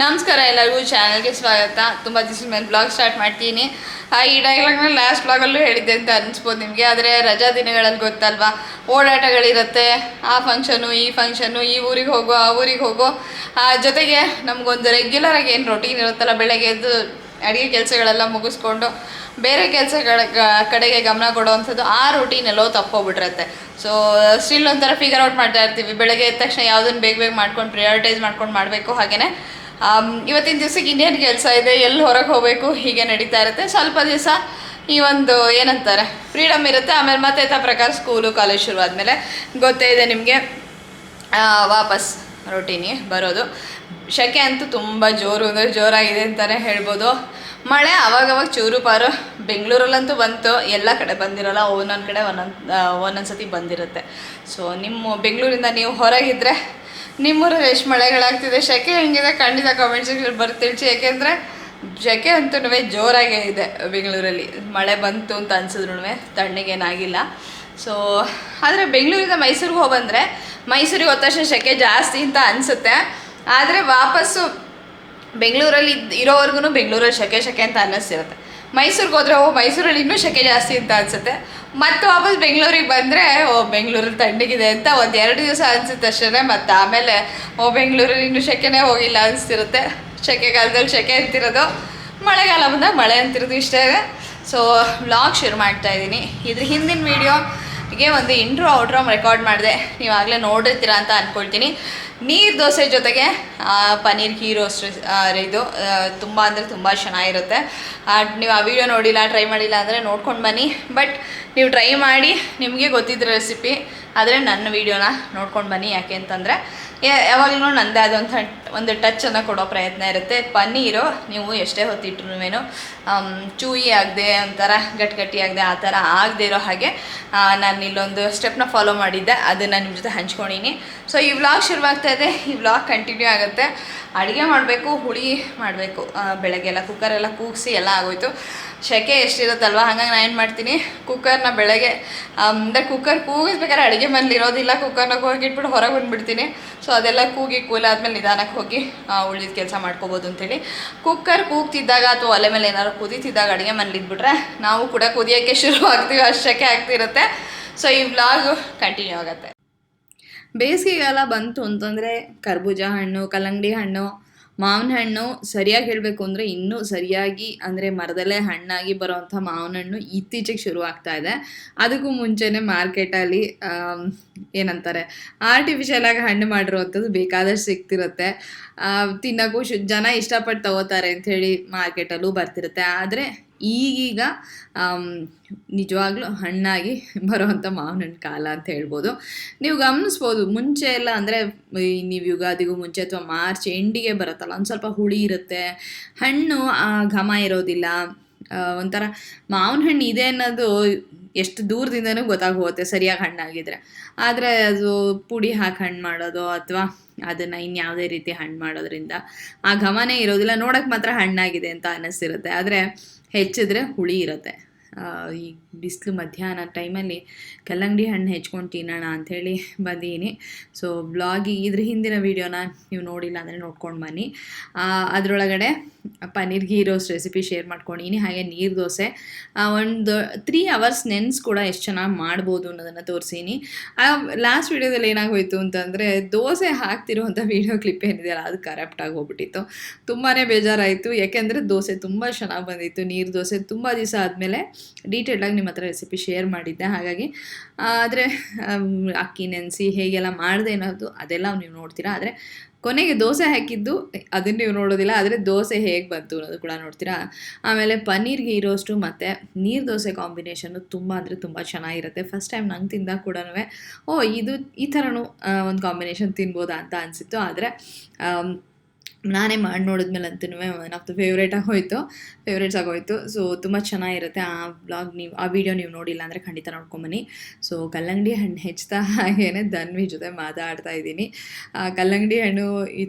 ನಮಸ್ಕಾರ ಎಲ್ಲರಿಗೂ ಚಾನಲ್ಗೆ ಸ್ವಾಗತ. ತುಂಬ ದಿವಸದ ಮೇಲೆ ಬ್ಲಾಗ್ ಸ್ಟಾರ್ಟ್ ಮಾಡ್ತೀನಿ. ಈ ಡೈಲಾಗ್ನ ಲಾಸ್ಟ್ ಬ್ಲಾಗಲ್ಲೂ ಹೇಳಿದ್ದೆ ಅಂತ ಅನಿಸ್ಬೋದು ನಿಮಗೆ. ಆದರೆ ರಜಾ ದಿನಗಳಲ್ಲಿ ಗೊತ್ತಲ್ವಾ, ಓಡಾಟಗಳಿರುತ್ತೆ. ಆ ಫಂಕ್ಷನು ಈ ಫಂಕ್ಷನು, ಈ ಊರಿಗೆ ಹೋಗೋ ಆ ಊರಿಗೆ ಹೋಗೋ, ಜೊತೆಗೆ ನಮಗೊಂದು ರೆಗ್ಯುಲರಾಗಿ ಏನು ರೊಟೀನ್ ಇರುತ್ತಲ್ಲ, ಬೆಳಗ್ಗೆ ಎದ್ದು ಅಡುಗೆ ಕೆಲಸಗಳೆಲ್ಲ ಮುಗಿಸ್ಕೊಂಡು ಬೇರೆ ಕೆಲಸಗಳ ಕಡೆಗೆ ಗಮನ ಕೊಡೋವಂಥದ್ದು, ಆ ರೂಟೀನ್ ಎಲ್ಲೋ ತಪ್ಪೋಗ್ಬಿಟ್ಟಿರುತ್ತೆ. ಸೊ ಸ್ಟಿಲ್ ಒಂಥರ ಫಿಗರ್ ಔಟ್ ಮಾಡ್ತಾ ಇರ್ತೀವಿ. ಬೆಳಗ್ಗೆ ಎದ್ದ ತಕ್ಷಣ ಯಾವುದನ್ನು ಬೇಗ ಬೇಗ ಮಾಡ್ಕೊಂಡು ಪ್ರಿಯಾರಿಟೈಸ್ ಮಾಡ್ಕೊಂಡು ಮಾಡಬೇಕು. ಹಾಗೆಯೇ ಇವತ್ತಿನ ದಿವಸಕ್ಕೆ ಇನ್ನೇನು ಕೆಲಸ ಇದೆ, ಎಲ್ಲಿ ಹೊರಗೆ ಹೋಗಬೇಕು, ಹೀಗೆ ನಡೀತಾ ಇರುತ್ತೆ. ಸ್ವಲ್ಪ ದಿವಸ ಈ ಒಂದು ಏನಂತಾರೆ ಫ್ರೀಡಮ್ ಇರುತ್ತೆ. ಆಮೇಲೆ ಮತ್ತೆ ಪ್ರಕಾರ ಸ್ಕೂಲು ಕಾಲೇಜ್ ಶುರು ಆದಮೇಲೆ ಗೊತ್ತೇ ಇದೆ ನಿಮಗೆ, ವಾಪಸ್ ರೊಟೀನಿಗೆ ಬರೋದು. ಶೆಕೆ ಅಂತೂ ತುಂಬ ಜೋರಾಗಿದೆ ಅಂತಲೇ ಹೇಳ್ಬೋದು. ಮಳೆ ಅವಾಗವಾಗ ಚೂರು ಪಾರು ಬೆಂಗಳೂರಲ್ಲಂತೂ ಬಂತು, ಎಲ್ಲ ಕಡೆ ಬಂದಿರೋಲ್ಲ, ಒಂದೊಂದು ಕಡೆ ಒಂದೊಂದು ಸತಿ ಬಂದಿರುತ್ತೆ. ಸೊ ನಿಮ್ಮ ಬೆಂಗಳೂರಿಂದ ನೀವು ಹೊರಗಿದ್ದರೆ ನಿಮ್ಮೂರಲ್ಲಿ ಎಷ್ಟು ಮಳೆಗಳಾಗ್ತಿದೆ, ಶೆಕೆ ಹೆಂಗಿದೆ ಖಂಡಿತ ಕಾಮೆಂಟ್ ಸೆಕ್ಷನ್ ಬರ್ತಿಳ್ಸಿ. ಯಾಕೆಂದರೆ ಶೆಕೆ ಅಂತೂ ಜೋರಾಗೇ ಇದೆ ಬೆಂಗಳೂರಲ್ಲಿ. ಮಳೆ ಬಂತು ಅಂತ ಅನ್ಸಿದ್ರು ತಣ್ಣಗೇನಾಗಿಲ್ಲ. ಸೊ ಆದರೆ ಬೆಂಗಳೂರಿಂದ ಮೈಸೂರಿಗೆ ಹೋಗ್ಬಂದರೆ ಮೈಸೂರಿಗೆ ಹೋದ ತಕ್ಷಣ ಶೆಕೆ ಜಾಸ್ತಿ ಅಂತ ಅನಿಸುತ್ತೆ. ಆದರೆ ವಾಪಸ್ಸು ಬೆಂಗಳೂರಲ್ಲಿ ಇರೋವರೆಗೂ ಬೆಂಗಳೂರಲ್ಲಿ ಶೆಕೆ ಅಂತ ಅನ್ನಿಸ್ತಿರುತ್ತೆ. ಮೈಸೂರಿಗೆ ಹೋದರೆ ಮೈಸೂರಲ್ಲಿ ಇನ್ನೂ ಶೆಕೆ ಜಾಸ್ತಿ ಅಂತ ಅನಿಸುತ್ತೆ. ಮತ್ತು ವಾಪಸ್ ಬೆಂಗಳೂರಿಗೆ ಬಂದರೆ ಬೆಂಗಳೂರಲ್ಲಿ ತಣ್ಣಗಿದೆ ಅಂತ ಒಂದು 2 ದಿವಸ ಅನಿಸುತ್ತೆ ಅಷ್ಟೇ. ಮತ್ತು ಆಮೇಲೆ ಬೆಂಗಳೂರಲ್ಲಿ ಇನ್ನೂ ಶೆಕೆನೇ ಹೋಗಿಲ್ಲ ಅನಿಸ್ತಿರುತ್ತೆ. ಶೆಕೆಗಾಲದಲ್ಲಿ ಶೆಕೆ ಅಂತಿರೋದು, ಮಳೆಗಾಲ ಬಂದಾಗ ಮಳೆ ಅಂತಿರೋದು, ಇಷ್ಟೇ ಇದೆ. ಸೊ ವ್ಲಾಗ್ ಶುರು ಮಾಡ್ತಾಯಿದ್ದೀನಿ. ಇದ್ರ ಹಿಂದಿನ ವೀಡಿಯೋಗೆ ಒಂದು ಇಂಟ್ರೋ ಔಟ್ರೋ ರೆಕಾರ್ಡ್ ಮಾಡಿದೆ, ನೀವಾಗಲೇ ನೋಡಿರ್ತೀರ ಅಂತ ಅಂದ್ಕೊಳ್ತೀನಿ. ನೀರು ದೋಸೆ ಜೊತೆಗೆ ಪನ್ನೀರ್ ಘೀ ರೋಸ್ಟ್, ಇದು ತುಂಬ ಅಂದರೆ ತುಂಬ ಚೆನ್ನಾಗಿರುತ್ತೆ. ನೀವು ಆ ವಿಡಿಯೋ ನೋಡಿಲ್ಲ, ಟ್ರೈ ಮಾಡಿಲ್ಲ ಅಂದರೆ ನೋಡ್ಕೊಂಡು ಬನ್ನಿ. ಬಟ್ ನೀವು ಟ್ರೈ ಮಾಡಿ, ನಿಮಗೆ ಗೊತ್ತಿದ್ದ ರೆಸಿಪಿ ಆದರೆ ನನ್ನ ವೀಡಿಯೋನ ನೋಡ್ಕೊಂಡು ಬನ್ನಿ. ಯಾಕೆ ಅಂತಂದರೆ ಯಾವಾಗಲೂ ನನ್ನದೇ ಆದಂಥ ಒಂದು ಟಚ್ಚನ್ನು ಕೊಡೋ ಪ್ರಯತ್ನ ಇರುತ್ತೆ. ಪನ್ನೀರು ನೀವು ಎಷ್ಟೇ ಹೊತ್ತಿಟ್ರು ಚೂಯಿ ಆಗದೆ, ಒಂಥರ ಗಟ್ಟಿ ಆಗದೆ, ಆ ಥರ ಆಗದೆ ಇರೋ ಹಾಗೆ ನಾನು ಇಲ್ಲೊಂದು ಸ್ಟೆಪ್ನ ಫಾಲೋ ಮಾಡಿದ್ದೆ, ಅದನ್ನು ನಿಮ್ಮ ಜೊತೆ ಹಂಚ್ಕೊಂಡಿನಿ. ಸೊ ಈ ವ್ಲಾಗ್ ಶುರುವಾಗ್ತಾಯಿದೆ, ಈ ವ್ಲಾಗ್ ಕಂಟಿನ್ಯೂ ಆಗುತ್ತೆ. ಅಡುಗೆ ಮಾಡಬೇಕು, ಹುಳಿ ಮಾಡಬೇಕು. ಬೆಳಗ್ಗೆಲ್ಲ ಕುಕ್ಕರೆಲ್ಲ ಕೂಗಿಸಿ ಎಲ್ಲ ಆಗೋಯ್ತು. ಶೆಕೆ ಎಷ್ಟಿರುತ್ತಲ್ವ, ಹಾಗಾಗಿ ನಾನು ಏನು ಮಾಡ್ತೀನಿ, ಕುಕ್ಕರ್ನ ಬೆಳಗ್ಗೆ ಅಂದರೆ ಕುಕ್ಕರ್ ಕೂಗಿಸ್ಬೇಕಾದ್ರೆ ಅಡುಗೆ ಮನೇಲಿ ಇರೋದಿಲ್ಲ, ಕುಕ್ಕರ್ನ ಹೋಗಿಟ್ಬಿಟ್ಟು ಹೊರಗೆ ಬಂದುಬಿಡ್ತೀನಿ. ಸೊ ಅದೆಲ್ಲ ಕೂಲಾದ್ಮೇಲೆ ನಿಧಾನಕ್ಕೆ ಹೋಗಿ ಉಳಿದ ಕೆಲಸ ಮಾಡ್ಕೋಬೋದು ಅಂತೇಳಿ. ಕುಕ್ಕರ್ ಕೂಗ್ತಿದ್ದಾಗ ಅಥವಾ ಒಲೆ ಮೇಲೆ ಏನಾದ್ರು ಕುದೀತಿದ್ದಾಗ ಅಡುಗೆ ಮನೇಲಿ ಇದ್ಬಿಟ್ರೆ ನಾವು ಕೂಡ ಕುದಿಯೋಕ್ಕೆ ಶುರು ಆಗ್ತೀವಿ, ಅಷ್ಟು ಶೆಕೆ ಆಗ್ತಿರುತ್ತೆ. ಸೊ ಈ ವ್ಲಾಗು ಕಂಟಿನ್ಯೂ ಆಗುತ್ತೆ. ಬೇಸಿಗೆಗಾಲ ಬಂತು ಅಂತಂದರೆ ಕರ್ಬೂಜ ಹಣ್ಣು, ಕಲ್ಲಂಗಡಿ ಹಣ್ಣು, ಮಾವಿನ ಹಣ್ಣು, ಸರಿಯಾಗಿ ಹೇಳಬೇಕು ಅಂದರೆ ಇನ್ನೂ ಸರಿಯಾಗಿ ಅಂದರೆ ಮರದಲ್ಲೇ ಹಣ್ಣಾಗಿ ಬರೋವಂಥ ಮಾವಿನ ಹಣ್ಣು ಇತ್ತೀಚೆಗೆ ಶುರು ಆಗ್ತಾ ಇದೆ. ಅದಕ್ಕೂ ಮುಂಚೆನೇ ಮಾರ್ಕೆಟಲ್ಲಿ ಏನಂತಾರೆ ಆರ್ಟಿಫಿಷಿಯಲಾಗಿ ಹಣ್ಣು ಮಾಡಿರೋವಂಥದ್ದು ಬೇಕಾದಷ್ಟು ಸಿಗ್ತಿರುತ್ತೆ. ತಿನ್ನೋಕ್ಕೂ ಜನ ಇಷ್ಟಪಟ್ಟು ತಗೋತಾರೆ ಅಂಥೇಳಿ ಮಾರ್ಕೆಟಲ್ಲೂ ಬರ್ತಿರುತ್ತೆ. ಆದರೆ ಈಗೀಗ ನಿಜವಾಗ್ಲೂ ಹಣ್ಣಾಗಿ ಬರೋವಂಥ ಮಾವಿನ ಹಣ್ಣು ಕಾಲ ಅಂತ ಹೇಳ್ಬೋದು. ನೀವು ಗಮನಿಸ್ಬೋದು, ಮುಂಚೆ ಎಲ್ಲ ಅಂದರೆ ನೀವು ಯುಗಾದಿಗೂ ಮುಂಚೆ ಅಥವಾ ಮಾರ್ಚ್ ಎಂಡಿಗೆ ಬರುತ್ತಲ್ಲ, ಒಂದು ಸ್ವಲ್ಪ ಹುಳಿ ಇರುತ್ತೆ, ಹಣ್ಣು ಘಮ ಇರೋದಿಲ್ಲ. ಒಂಥರ ಮಾವಿನ ಹಣ್ಣು ಇದೆ ಅನ್ನೋದು ಎಷ್ಟು ದೂರದಿಂದನೂ ಗೊತ್ತಾಗೋಗುತ್ತೆ ಸರಿಯಾಗಿ ಹಣ್ಣಾಗಿದ್ರೆ. ಆದರೆ ಅದು ಪುಡಿ ಹಾಕಿ ಹಣ್ಣು ಮಾಡೋದು ಅಥವಾ ಅದನ್ನು ಇನ್ಯಾವುದೇ ರೀತಿ ಹಣ್ಣು ಮಾಡೋದ್ರಿಂದ ಆ ಘಮನೇ ಇರೋದಿಲ್ಲ. ನೋಡೋಕ್ಕೆ ಮಾತ್ರ ಹಣ್ಣಾಗಿದೆ ಅಂತ ಅನ್ನಿಸ್ತಿರುತ್ತೆ, ಆದರೆ ಹೆಚ್ಚಿದ್ರೆ ಹುಳಿ ಇರುತ್ತೆ. ಈ ಬಿಸಿಲು ಮಧ್ಯಾಹ್ನ ಟೈಮಲ್ಲಿ ಕಲ್ಲಂಗಡಿ ಹಣ್ಣು ಹೆಚ್ಕೊಂಡು ತಿನ್ನೋಣ ಅಂಥೇಳಿ ಬಂದೀನಿ. ಸೊ ಬ್ಲಾಗಿಗೆ ಇದ್ರ ಹಿಂದಿನ ವೀಡಿಯೋನ ನೀವು ನೋಡಿಲ್ಲ ಅಂದರೆ ನೋಡ್ಕೊಂಡು ಬನ್ನಿ. ಅದರೊಳಗಡೆ ಪನ್ನೀರ್ ಘೀ ರೋಸ್ಟ್ ರೆಸಿಪಿ ಶೇರ್ ಮಾಡ್ಕೊಂಡಿನಿ. ಹಾಗೆ ನೀರು ದೋಸೆ ಒಂದು 3 hours ನೆನ್ಸ್ ಕೂಡ ಎಷ್ಟು ಚೆನ್ನಾಗಿ ಮಾಡ್ಬೋದು ಅನ್ನೋದನ್ನು ತೋರಿಸೀನಿ. ಲಾಸ್ಟ್ ವೀಡಿಯೋದಲ್ಲಿ ಏನಾಗೋಯಿತು ಅಂತಂದರೆ ದೋಸೆ ಹಾಕ್ತಿರುವಂಥ ವೀಡಿಯೋ ಕ್ಲಿಪ್ ಏನಿದೆಯಲ್ಲ, ಅದು ಕರಪ್ಟಾಗಿ ಹೋಗ್ಬಿಟ್ಟಿತ್ತು. ತುಂಬಾ ಬೇಜಾರಾಯಿತು, ಯಾಕೆಂದರೆ ದೋಸೆ ತುಂಬ ಚೆನ್ನಾಗಿ ಬಂದಿತ್ತು. ನೀರು ದೋಸೆ ತುಂಬ ದಿವಸ ಆದಮೇಲೆ ಡೀಟೇಲಾಗಿ ನಿಮ್ಮ ಹತ್ರ ರೆಸಿಪಿ ಶೇರ್ ಮಾಡಿದ್ದೆ. ಹಾಗಾಗಿ ಆದರೆ ಅಕ್ಕಿ ನೆನೆಸಿ ಹೇಗೆಲ್ಲ ಮಾಡಿದೆ ಅನ್ನೋದು ಅದೆಲ್ಲ ನೀವು ನೋಡ್ತೀರಾ. ಆದರೆ ಕೊನೆಗೆ ದೋಸೆ ಹಾಕಿದ್ದು ಅದನ್ನು ನೀವು ನೋಡೋದಿಲ್ಲ, ಆದರೆ ದೋಸೆ ಹೇಗೆ ಬಂತು ಅನ್ನೋದು ಕೂಡ ನೋಡ್ತೀರಾ. ಆಮೇಲೆ ಪನ್ನೀರ್ ಘೀ ರೋಸ್ಟು ಮತ್ತು ನೀರು ದೋಸೆ ಕಾಂಬಿನೇಷನ್ನು ತುಂಬ ಅಂದರೆ ತುಂಬ ಚೆನ್ನಾಗಿರುತ್ತೆ. ಫಸ್ಟ್ ಟೈಮ್ ನಂಗೆ ತಿಂದಾಗ ಕೂಡ ಇದು ಈ ಥರನೂ ಒಂದು ಕಾಂಬಿನೇಷನ್ ತಿನ್ಬೋದಾ ಅಂತ ಅನಿಸಿತ್ತು. ಆದರೆ ನಾನೇ ಮಾಡಿ ನೋಡಿದ್ಮೇಲೆ ಅಂತೂ ಒನ್ ಆಫ್ ದ ಫೇವ್ರೇಟ್ಸ್ ಆಗೋಯಿತು. ಸೊ ತುಂಬ ಚೆನ್ನಾಗಿರುತ್ತೆ. ಆ ವಿಡಿಯೋ ನೀವು ನೋಡಿಲ್ಲ ಅಂದರೆ ಖಂಡಿತ ನೋಡ್ಕೊಂಬನ್ನಿ. ಸೊ ಕಲ್ಲಂಗಡಿ ಹಣ್ಣು ಹೆಚ್ಚುತ್ತಾ ಹಾಗೇನೆ ಧನ್ವಿ ಜೊತೆ ಮಾತಾಡ್ತಾ ಇದ್ದೀನಿ. ಕಲ್ಲಂಗಡಿ ಹಣ್ಣು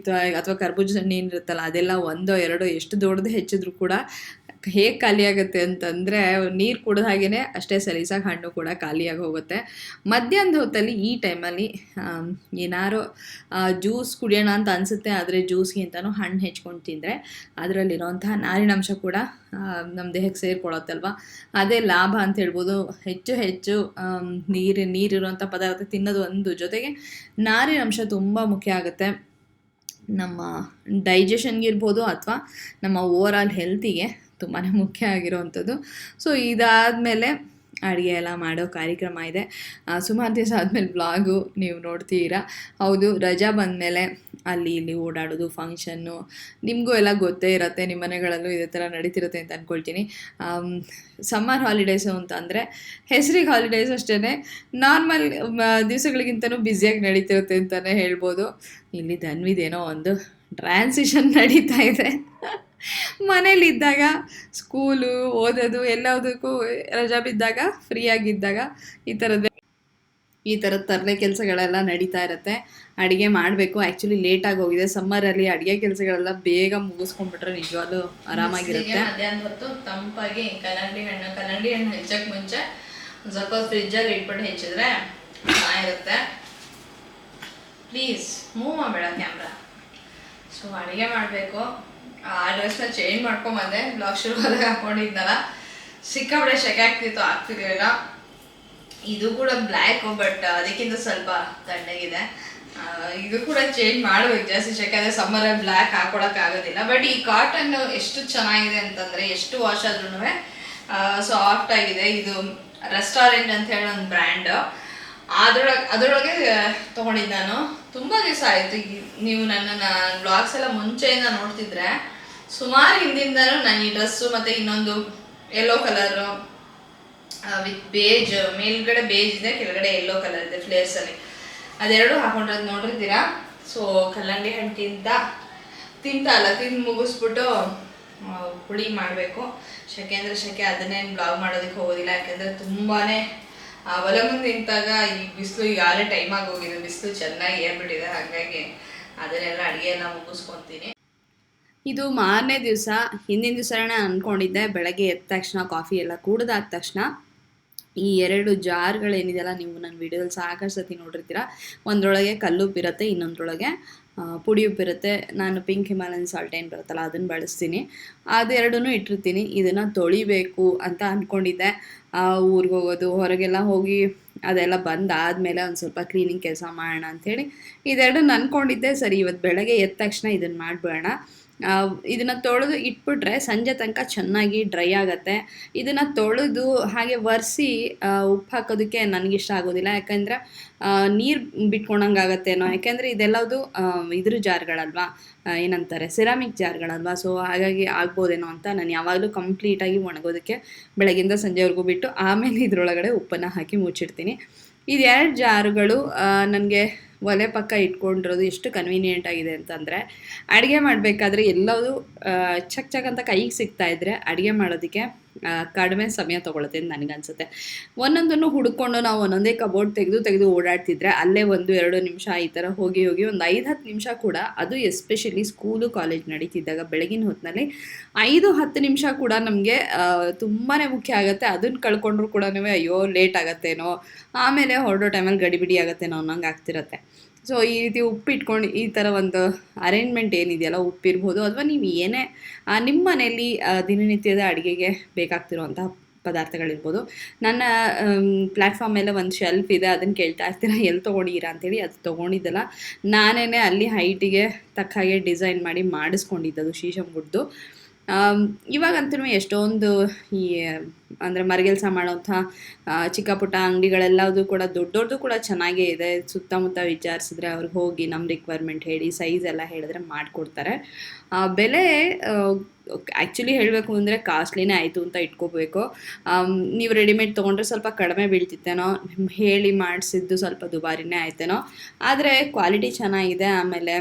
ಅಥವಾ ಕರ್ಬೂಜ ಹಣ್ಣು ಏನಿರುತ್ತಲ್ಲ, ಅದೆಲ್ಲ 1 2 ಎಷ್ಟು ದೊಡ್ಡದು ಹೆಚ್ಚಿದ್ರು ಕೂಡ ಹೇಗೆ ಖಾಲಿ ಆಗುತ್ತೆ ಅಂತಂದರೆ ನೀರು ಕುಡಿದ ಹಾಗೇ ಅಷ್ಟೇ ಸಲೀಸಾಗಿ ಹಣ್ಣು ಕೂಡ ಖಾಲಿಯಾಗಿ ಹೋಗುತ್ತೆ. ಮಧ್ಯಾಹ್ನದ ಹೊತ್ತಲ್ಲಿ ಈ ಟೈಮಲ್ಲಿ ಏನಾರು ಜ್ಯೂಸ್ ಕುಡಿಯೋಣ ಅಂತ ಅನಿಸುತ್ತೆ, ಆದರೆ ಜ್ಯೂಸ್ಗಿಂತನೂ ಹಣ್ಣು ಹೆಚ್ಕೊಂಡು ತಿಂದರೆ ಅದರಲ್ಲಿರೋಂತಹ ನಾರಿನಂಶ ಕೂಡ ನಮ್ಮ ದೇಹಕ್ಕೆ ಸೇರಿಕೊಳ್ಳುತ್ತಲ್ವ, ಅದೇ ಲಾಭ ಅಂತ ಹೇಳ್ಬೋದು. ಹೆಚ್ಚು ಹೆಚ್ಚು ನೀರಿರುವಂಥ ಪದಾರ್ಥ ತಿನ್ನೋದು ಒಂದು, ಜೊತೆಗೆ ನಾರಿನಂಶ ತುಂಬ ಮುಖ್ಯ ಆಗುತ್ತೆ ನಮ್ಮ ಡೈಜೆಷನ್ಗಿರ್ಬೋದು ಅಥವಾ ನಮ್ಮ ಓವರ್ ಆಲ್ ಹೆಲ್ತಿಗೆ ತುಂಬಾ ಮುಖ್ಯ ಆಗಿರೋವಂಥದ್ದು. ಸೊ ಇದಾದಮೇಲೆ ಅಡುಗೆ ಎಲ್ಲ ಮಾಡೋ ಕಾರ್ಯಕ್ರಮ ಇದೆ. ಸುಮಾರು ದಿವಸ ಆದಮೇಲೆ ಬ್ಲಾಗು ನೀವು ನೋಡ್ತೀರಾ. ಹೌದು, ರಜಾ ಬಂದಮೇಲೆ ಅಲ್ಲಿ ಇಲ್ಲಿ ಓಡಾಡೋದು, ಫಂಕ್ಷನ್ನು, ನಿಮಗೂ ಎಲ್ಲ ಗೊತ್ತೇ ಇರುತ್ತೆ, ನಿಮ್ಮ ಮನೆಗಳಲ್ಲೂ ಇದೇ ಥರ ನಡೀತಿರುತ್ತೆ ಅಂತ ಅಂದ್ಕೊಳ್ತೀನಿ. ಸಮ್ಮರ್ ಹಾಲಿಡೇಸು ಅಂತ ಅಂದರೆ ಹೆಸರಿಗೆ ಹಾಲಿಡೇಸ್ ಅಷ್ಟೇ, ನಾರ್ಮಲ್ ದಿವಸಗಳಿಗಿಂತನೂ ಬ್ಯುಸಿಯಾಗಿ ನಡೀತಿರುತ್ತೆ ಅಂತಲೇ ಹೇಳ್ಬೋದು. ಇಲ್ಲಿ ಧನ್ವಿದೇನೋ ಒಂದು ಟ್ರಾನ್ಸಿಷನ್ ನಡೀತಾ ಇದೆ. ಮನೇಲಿದ್ದಾಗ ಸ್ಕೂಲು, ಓದೋದು ಎಲ್ಲದಕ್ಕೂ ರಜಾ ಬಿದ್ದಾಗ, ಫ್ರೀಯಾಗಿದ್ದಾಗ ಈ ಥರದ ತರಲೆ ಕೆಲಸಗಳೆಲ್ಲ ನಡೀತಾ ಇರುತ್ತೆ. ಅಡುಗೆ ಮಾಡಬೇಕು. ಆ್ಯಕ್ಚುಲಿ ಲೇಟಾಗಿ ಹೋಗಿದೆ. ಸಮ್ಮರಲ್ಲಿ ಅಡುಗೆ ಕೆಲಸಗಳೆಲ್ಲ ಬೇಗ ಮುಗಿಸ್ಕೊಂಡ್ಬಿಟ್ರೆ ನಿಜವಾಗ್ಲೂ ಆರಾಮಾಗಿರುತ್ತೆ. ಮಧ್ಯಾಹ್ನ ಹೊತ್ತು ತಂಪಾಗಿ ಕಲ್ಲಂಗಡಿ ಹಣ್ಣು ಹೆಚ್ಚಕ್ಕೆ ಮುಂಚೆ ಒಂದು ಸ್ವಲ್ಪ ಫ್ರಿಜ್ಜಲ್ಲಿ ಇಟ್ಬಿಟ್ಟು ಹೆಚ್ಚಿದ್ರೆ ಚೆನ್ನಾಗಿರುತ್ತೆ. ಪ್ಲೀಸ್ ಮೂವ್ ಮಾಡಬೇಡ ಕ್ಯಾಮ್ರಾ. ಸೊ ಅಡುಗೆ ಮಾಡಬೇಕು. ಆ ಡ್ರೆಸ್ನ ಚೇಂಜ್ ಮಾಡ್ಕೊಂಬಂದೆ, ಬ್ಲಾಗ್ ಶುರುವಾದಾಗ ಹಾಕೊಂಡಿದ್ನಲ್ಲ, ಸಿಕ್ಕಾಪಟ್ಟೆ ಶೆಕೆ ಆಗ್ತಿರ್ಲಿಲ್ಲ. ಇದು ಕೂಡ ಬ್ಲ್ಯಾಕು, ಬಟ್ ಅದಕ್ಕಿಂತ ಸ್ವಲ್ಪ ತಣ್ಣಗಿದೆ. ಇದು ಕೂಡ ಚೇಂಜ್ ಮಾಡಬೇಕು, ಜಾಸ್ತಿ ಶೆಕೆ ಆದರೆ ಸಮ್ಮರಲ್ಲಿ ಬ್ಲ್ಯಾಕ್ ಹಾಕೊಳಕ್ಕಾಗೋದಿಲ್ಲ. ಬಟ್ ಈ ಕಾಟನ್ ಎಷ್ಟು ಚೆನ್ನಾಗಿದೆ ಅಂತಂದರೆ, ಎಷ್ಟು ವಾಶ್ ಆದ್ರೂ ಸಾಫ್ಟ್ ಆಗಿದೆ. ಇದು ರೆಸ್ಟೋರೆಂಟ್ ಅಂತ ಹೇಳಿ ಒಂದು ಬ್ರ್ಯಾಂಡ್, ಅದರೊಳಗೆ ತೊಗೊಂಡಿದ್ದು ನಾನು. ತುಂಬ ದಿವಸ ಆಯಿತು. ನೀವು ನನ್ನ ಬ್ಲಾಗ್ಸ್ ಎಲ್ಲ ಮುಂಚೆಯಿಂದ ನೋಡ್ತಿದ್ರೆ ಸುಮಾರು ಹಿಂದಿಂದನೂ ನಾನು ಈ ಡ್ರೆಸ್ಸು ಮತ್ತು ಇನ್ನೊಂದು ಯೆಲ್ಲೋ ಕಲರು ವಿತ್ ಬೇಜ್, ಮೇಲ್ಗಡೆ ಬೇಜ್ ಇದೆ, ಕೆಳಗಡೆ ಯೆಲ್ಲೋ ಕಲರ್ ಇದೆ ಫ್ಲೇರ್ಸಲ್ಲಿ, ಅದೆರಡು ಹಾಕೊಂಡಿರೋದು ನೋಡಿರ್ತೀರಾ. ಸೊ ಕಲ್ಲಂಗಡಿ ಹಣ್ಣು ತಿಂದು ಮುಗಿಸ್ಬಿಟ್ಟು ಹುಳಿ ಮಾಡಬೇಕು. ಶೆಕೆ ಅಂದರೆ ಶೆಕೆ, ಅದನ್ನೇನು ಬ್ಲಾಗ್ ಮಾಡೋದಕ್ಕೆ ಹೋಗೋದಿಲ್ಲ, ಯಾಕೆಂದರೆ ತುಂಬಾ ಹೊಲ ಮುಂದೆ ನಿಂತಾಗ ಈ ಬಿಸಿಲು ಈಗಾಗಲೇ ಟೈಮ್ ಆಗಿ ಹೋಗಿದೆ, ಬಿಸಿಲು ಚೆನ್ನಾಗಿ ಏರ್ಬಿಟ್ಟಿದೆ. ಹಾಗಾಗಿ ಅದನ್ನೆಲ್ಲ ಅಡುಗೆ ಎಲ್ಲ ಮುಗಿಸ್ಕೊತೀನಿ. ಇದು ಮಾರನೇ ದಿವಸ. ಹಿಂದಿನ ದಿವಸನೇ ಅಂದ್ಕೊಂಡಿದ್ದೆ, ಬೆಳಗ್ಗೆ ಎದ್ದ ತಕ್ಷಣ ಕಾಫಿ ಎಲ್ಲ ಕುಡ್ದಾದ ತಕ್ಷಣ ಈ 2 ಜಾರ್ಗಳೇನಿದೆಯಲ್ಲ, ನೀವು ನನ್ನ ವೀಡಿಯೋದಲ್ಲಿ ಸಾಕಷ್ಟು ಸತಿ ನೋಡಿರ್ತೀರ. ಒಂದರೊಳಗೆ ಕಲ್ಲುಪ್ಪಿರುತ್ತೆ, ಇನ್ನೊಂದರೊಳಗೆ ಪುಡಿ ಉಪ್ಪಿರುತ್ತೆ. ನಾನು ಪಿಂಕ್ ಹಿಮಾಲಯನ್ ಸಾಲ್ಟ್ ಏನು ಬರುತ್ತಲ್ಲ ಅದನ್ನು ಬಳಸ್ತೀನಿ. ಅದೆರಡೂ ಇಟ್ಟಿರ್ತೀನಿ. ಇದನ್ನು ತೊಳಿಬೇಕು ಅಂತ ಅಂದ್ಕೊಂಡಿದ್ದೆ. ಊರಿಗೆ ಹೋಗೋದು, ಹೊರಗೆಲ್ಲ ಹೋಗಿ ಅದೆಲ್ಲ ಬಂದಾದಮೇಲೆ ಒಂದು ಸ್ವಲ್ಪ ಕ್ಲೀನಿಂಗ್ ಕೆಲಸ ಮಾಡೋಣ ಅಂಥೇಳಿ ಇದೆರಡನ್ನು ಅಂದ್ಕೊಂಡಿದ್ದೆ. ಸರಿ, ಇವತ್ತು ಬೆಳಗ್ಗೆ ಎದ್ದ ತಕ್ಷಣ ಇದನ್ನು ಮಾಡಿಬಿಡೋಣ. ಇದನ್ನು ತೊಳೆದು ಇಟ್ಬಿಟ್ರೆ ಸಂಜೆ ತನಕ ಚೆನ್ನಾಗಿ ಡ್ರೈ ಆಗುತ್ತೆ. ಇದನ್ನು ತೊಳೆದು ಹಾಗೆ ಒರೆಸಿ ಉಪ್ಪು ಹಾಕೋದಕ್ಕೆ ನನಗಿಷ್ಟ ಆಗೋದಿಲ್ಲ, ಯಾಕಂದರೆ ನೀರು ಬಿಟ್ಕೊಂಡಂಗೆ ಆಗುತ್ತೇನೋ. ಯಾಕೆಂದರೆ ಇದೆಲ್ಲದು ಇದ್ರ ಜಾರ್ಗಳಲ್ವಾ, ಏನಂತಾರೆ, ಸಿರಾಮಿಕ್ ಜಾರ್ಗಳಲ್ವಾ. ಸೊ ಹಾಗಾಗಿ ಆಗ್ಬೋದೇನೋ ಅಂತ ನಾನು ಯಾವಾಗಲೂ ಕಂಪ್ಲೀಟಾಗಿ ಒಣಗೋದಕ್ಕೆ ಬೆಳಗಿಂದ ಸಂಜೆವರೆಗೂ ಬಿಟ್ಟು ಆಮೇಲೆ ಇದರೊಳಗಡೆ ಉಪ್ಪನ್ನು ಹಾಕಿ ಮುಚ್ಚಿಡ್ತೀನಿ. ಇದು 2 ಜಾರುಗಳು ನನಗೆ ಒಲೆ ಪಕ್ಕ ಇಟ್ಕೊಂಡಿರೋದು ಎಷ್ಟು ಕನ್ವೀನಿಯೆಂಟ್ ಆಗಿದೆ ಅಂತಂದರೆ, ಅಡುಗೆ ಮಾಡಬೇಕಾದ್ರೆ ಎಲ್ಲವೂ ಚಕ್ ಅಂತ ಕೈಗೆ ಸಿಗ್ತಾಯಿದ್ರೆ ಅಡುಗೆ ಮಾಡೋದಕ್ಕೆ ಕಡಿಮೆ ಸಮಯ ತೊಗೊಳುತ್ತೆ ಅಂತ ನನಗನ್ಸುತ್ತೆ. ಒಂದೊಂದನ್ನು ಹುಡ್ಕೊಂಡು ನಾವು ಒಂದೊಂದೇ ಕಬೋರ್ಡ್ ತೆಗೆದು ಓಡಾಡ್ತಿದ್ರೆ ಅಲ್ಲೇ 1-2 ನಿಮಿಷ ಈ ಥರ ಹೋಗಿ ಒಂದು 5-10 ನಿಮಿಷ ಕೂಡ, ಅದು ಎಸ್ಪೆಷಲಿ ಸ್ಕೂಲು ಕಾಲೇಜ್ ನಡೀತಿದ್ದಾಗ ಬೆಳಗಿನ ಹೊತ್ತಿನಲ್ಲಿ 5-10 ನಿಮಿಷ ಕೂಡ ನಮಗೆ ತುಂಬಾ ಮುಖ್ಯ ಆಗುತ್ತೆ. ಅದನ್ನು ಕಳ್ಕೊಂಡ್ರು ಕೂಡ ಅಯ್ಯೋ ಲೇಟ್ ಆಗುತ್ತೇನೋ, ಆಮೇಲೆ ಹೊರಡೋ ಟೈಮಲ್ಲಿ ಗಡಿಬಿಡಿ ಆಗುತ್ತೇನೋ ಅನ್ನೋಂಗೆ ಆಗ್ತಿರುತ್ತೆ. ಸೊ ಈ ರೀತಿ ಉಪ್ಪಿಟ್ಕೊಂಡು ಈ ಥರ ಒಂದು ಅರೇಂಜ್ಮೆಂಟ್ ಏನಿದೆಯಲ್ಲ, ಉಪ್ಪಿರ್ಬೋದು ಅಥವಾ ನೀವು ಏನೇ ನಿಮ್ಮ ಮನೆಯಲ್ಲಿ ದಿನನಿತ್ಯದ ಅಡುಗೆಗೆ ಬೇಕಾಗ್ತಿರೋಂಥ ಪದಾರ್ಥಗಳಿರ್ಬೋದು. ನನ್ನ ಪ್ಲ್ಯಾಟ್ಫಾರ್ಮ್ ಮೇಲೆ ಒಂದು ಶೆಲ್ಫ್ ಇದೆ, ಅದನ್ನು ಕೇಳ್ತಾ ಇರ್ತೀರ ಎಲ್ಲಿ ತೊಗೊಂಡಿದ್ದೀರಾ ಅಂತೇಳಿ. ಅದು ತೊಗೊಂಡಿದ್ದಲ್ಲ, ನಾನೇ ಅಲ್ಲಿ ಹೈಟಿಗೆ ತಕ್ಕ ಹಾಗೆ ಡಿಸೈನ್ ಮಾಡಿ ಮಾಡಿಸ್ಕೊಂಡಿದ್ದದು ಶೀಶಂಗುಡ್ದು. ಇವಾಗಂತೂ ಎಷ್ಟೊಂದು ಈ ಅಂದರೆ ಮರಗೆಲಸ ಮಾಡೋಂಥ ಚಿಕ್ಕ ಪುಟ್ಟ ಅಂಗಡಿಗಳೆಲ್ಲದು ಕೂಡ ದೊಡ್ಡದು ಕೂಡ ಚೆನ್ನಾಗೇ ಇದೆ. ಸುತ್ತಮುತ್ತ ವಿಚಾರಿಸಿದ್ರೆ ಅವ್ರಿಗೆ ಹೋಗಿ ನಮ್ಮ ರಿಕ್ವೈರ್ಮೆಂಟ್ ಹೇಳಿ ಸೈಜ್ ಎಲ್ಲ ಹೇಳಿದ್ರೆ ಮಾಡಿಕೊಡ್ತಾರೆ. ಬೆಲೆ ಆ್ಯಕ್ಚುಲಿ ಹೇಳಬೇಕು ಅಂದರೆ ಕಾಸ್ಟ್ಲಿನೇ ಆಯಿತು ಅಂತ ಇಟ್ಕೋಬೇಕು. ನೀವು ರೆಡಿಮೇಡ್ ತೊಗೊಂಡ್ರೆ ಸ್ವಲ್ಪ ಕಡಿಮೆ ಬೀಳ್ತಿತ್ತೇನೋ, ಹೇಳಿ ಮಾಡಿಸಿದ್ದು ಸ್ವಲ್ಪ ದುಬಾರಿನೇ ಆಯ್ತೇನೋ, ಆದರೆ ಕ್ವಾಲಿಟಿ ಚೆನ್ನಾಗಿದೆ. ಆಮೇಲೆ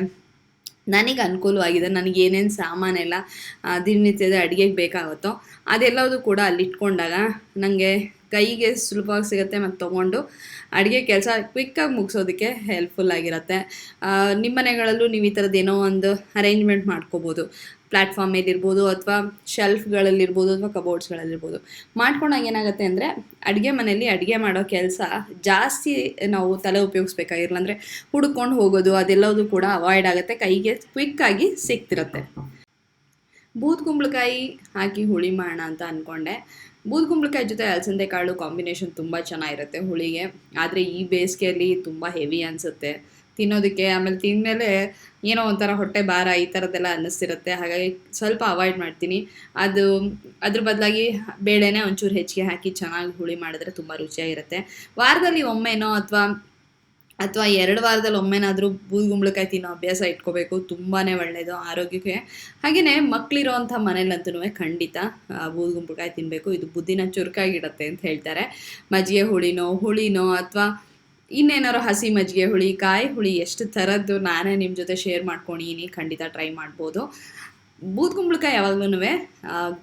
ನನಗೆ ಅನುಕೂಲವಾಗಿದೆ. ನನಗೆ ಏನೇನು ಸಾಮಾನೆಲ್ಲ ದಿನನಿತ್ಯದ ಅಡುಗೆಗೆ ಬೇಕಾಗುತ್ತೋ ಅದೆಲ್ಲವೂ ಕೂಡ ಅಲ್ಲಿ ಇಟ್ಕೊಂಡಾಗ ನನಗೆ ಕೈಗೆ ಸುಲಭವಾಗಿ ಸಿಗುತ್ತೆ ಮತ್ತು ತೊಗೊಂಡು ಅಡುಗೆ ಕೆಲಸ ಕ್ವಿಕ್ಕಾಗಿ ಮುಗಿಸೋದಕ್ಕೆ ಹೆಲ್ಪ್ಫುಲ್ ಆಗಿರುತ್ತೆ. ನಿಮ್ಮ ಮನೆಗಳಲ್ಲೂ ನೀವು ಈ ಥರದ್ದು ಏನೋ ಒಂದು ಅರೇಂಜ್ಮೆಂಟ್ ಮಾಡ್ಕೋಬೋದು. ಪ್ಲ್ಯಾಟ್ಫಾರ್ಮ್ ಮೇಲಿರ್ಬೋದು ಅಥವಾ ಶೆಲ್ಫ್ಗಳಲ್ಲಿರ್ಬೋದು ಅಥವಾ ಕಬೋರ್ಡ್ಸ್ಗಳಲ್ಲಿರ್ಬೋದು. ಮಾಡ್ಕೊಂಡಾಗ ಏನಾಗುತ್ತೆ ಅಂದರೆ ಅಡುಗೆ ಮನೆಯಲ್ಲಿ ಅಡುಗೆ ಮಾಡೋ ಕೆಲಸ ಜಾಸ್ತಿ ನಾವು ತಲೆ ಉಪಯೋಗಿಸ್ಬೇಕಾಗಿರಲ್ಲ. ಅಂದರೆ ಹುಡ್ಕೊಂಡು ಹೋಗೋದು ಅದೆಲ್ಲವೂ ಕೂಡ ಅವಾಯ್ಡ್ ಆಗುತ್ತೆ, ಕೈಗೆ ಕ್ವಿಕ್ಕಾಗಿ ಸಿಗ್ತಿರುತ್ತೆ. ಬೂದ್ಕುಂಬಳಕಾಯಿ ಹಾಕಿ ಹುಳಿ ಮಾಡೋಣ ಅಂತ ಅಂದ್ಕೊಂಡೆ. ಬೂದ್ಕುಂಬಳಕಾಯಿ ಜೊತೆ ಅಲಸಂದೆ ಕಾಳು ಕಾಂಬಿನೇಷನ್ ತುಂಬ ಚೆನ್ನಾಗಿರುತ್ತೆ ಹುಳಿಗೆ. ಆದರೆ ಈ ಬೇಸಿಗೆಯಲ್ಲಿ ತುಂಬ ಹೆವಿ ಅನಿಸುತ್ತೆ ತಿನ್ನೋದಕ್ಕೆ. ಆಮೇಲೆ ತಿಂದಮೇಲೆ ಏನೋ ಒಂಥರ ಹೊಟ್ಟೆ ಭಾರ ಈ ಥರದ್ದೆಲ್ಲ ಅನ್ನಿಸ್ತಿರುತ್ತೆ. ಹಾಗಾಗಿ ಸ್ವಲ್ಪ ಅವಾಯ್ಡ್ ಮಾಡ್ತೀನಿ. ಅದ್ರ ಬದಲಾಗಿ ಬೇಳೆನೇ ಒಂಚೂರು ಹೆಚ್ಚಿಗೆ ಹಾಕಿ ಚೆನ್ನಾಗಿ ಹುಳಿ ಮಾಡಿದ್ರೆ ತುಂಬ ರುಚಿಯಾಗಿರುತ್ತೆ. ವಾರದಲ್ಲಿ ಒಮ್ಮೆನೋ ಅಥವಾ 2 ವಾರದಲ್ಲಿ ಒಮ್ಮೆನಾದರೂ ಬೂದ್ಗುಂಬಳಕಾಯಿ ತಿನ್ನೋ ಅಭ್ಯಾಸ ಇಟ್ಕೋಬೇಕು. ತುಂಬಾ ಒಳ್ಳೆಯದು ಆರೋಗ್ಯಕ್ಕೆ. ಹಾಗೆಯೇ ಮಕ್ಕಳಿರೋವಂಥ ಮನೇಲಂತೂ ಖಂಡಿತ ಬೂದ್ಗುಂಬಳಕಾಯಿ ತಿನ್ನಬೇಕು. ಇದು ಬುದ್ಧಿನ ಚುರುಕಾಗಿಡುತ್ತೆ ಅಂತ ಹೇಳ್ತಾರೆ. ಮಜ್ಜಿಗೆ ಹುಳಿನೋ ಅಥವಾ ಇನ್ನೇನಾರು ಹಸಿ ಮಜ್ಜಿಗೆ ಹುಳಿ, ಕಾಯಿ ಹುಳಿ, ಎಷ್ಟು ಥರದ್ದು ನಾನೇ ನಿಮ್ಮ ಜೊತೆ ಶೇರ್ ಮಾಡ್ಕೊಂಡಿದ್ದೀನಿ. ಖಂಡಿತ ಟ್ರೈ ಮಾಡ್ಬೋದು. ಬೂದ್ಗುಂಬಳಕಾಯಿ ಯಾವಾಗ್ಲೂ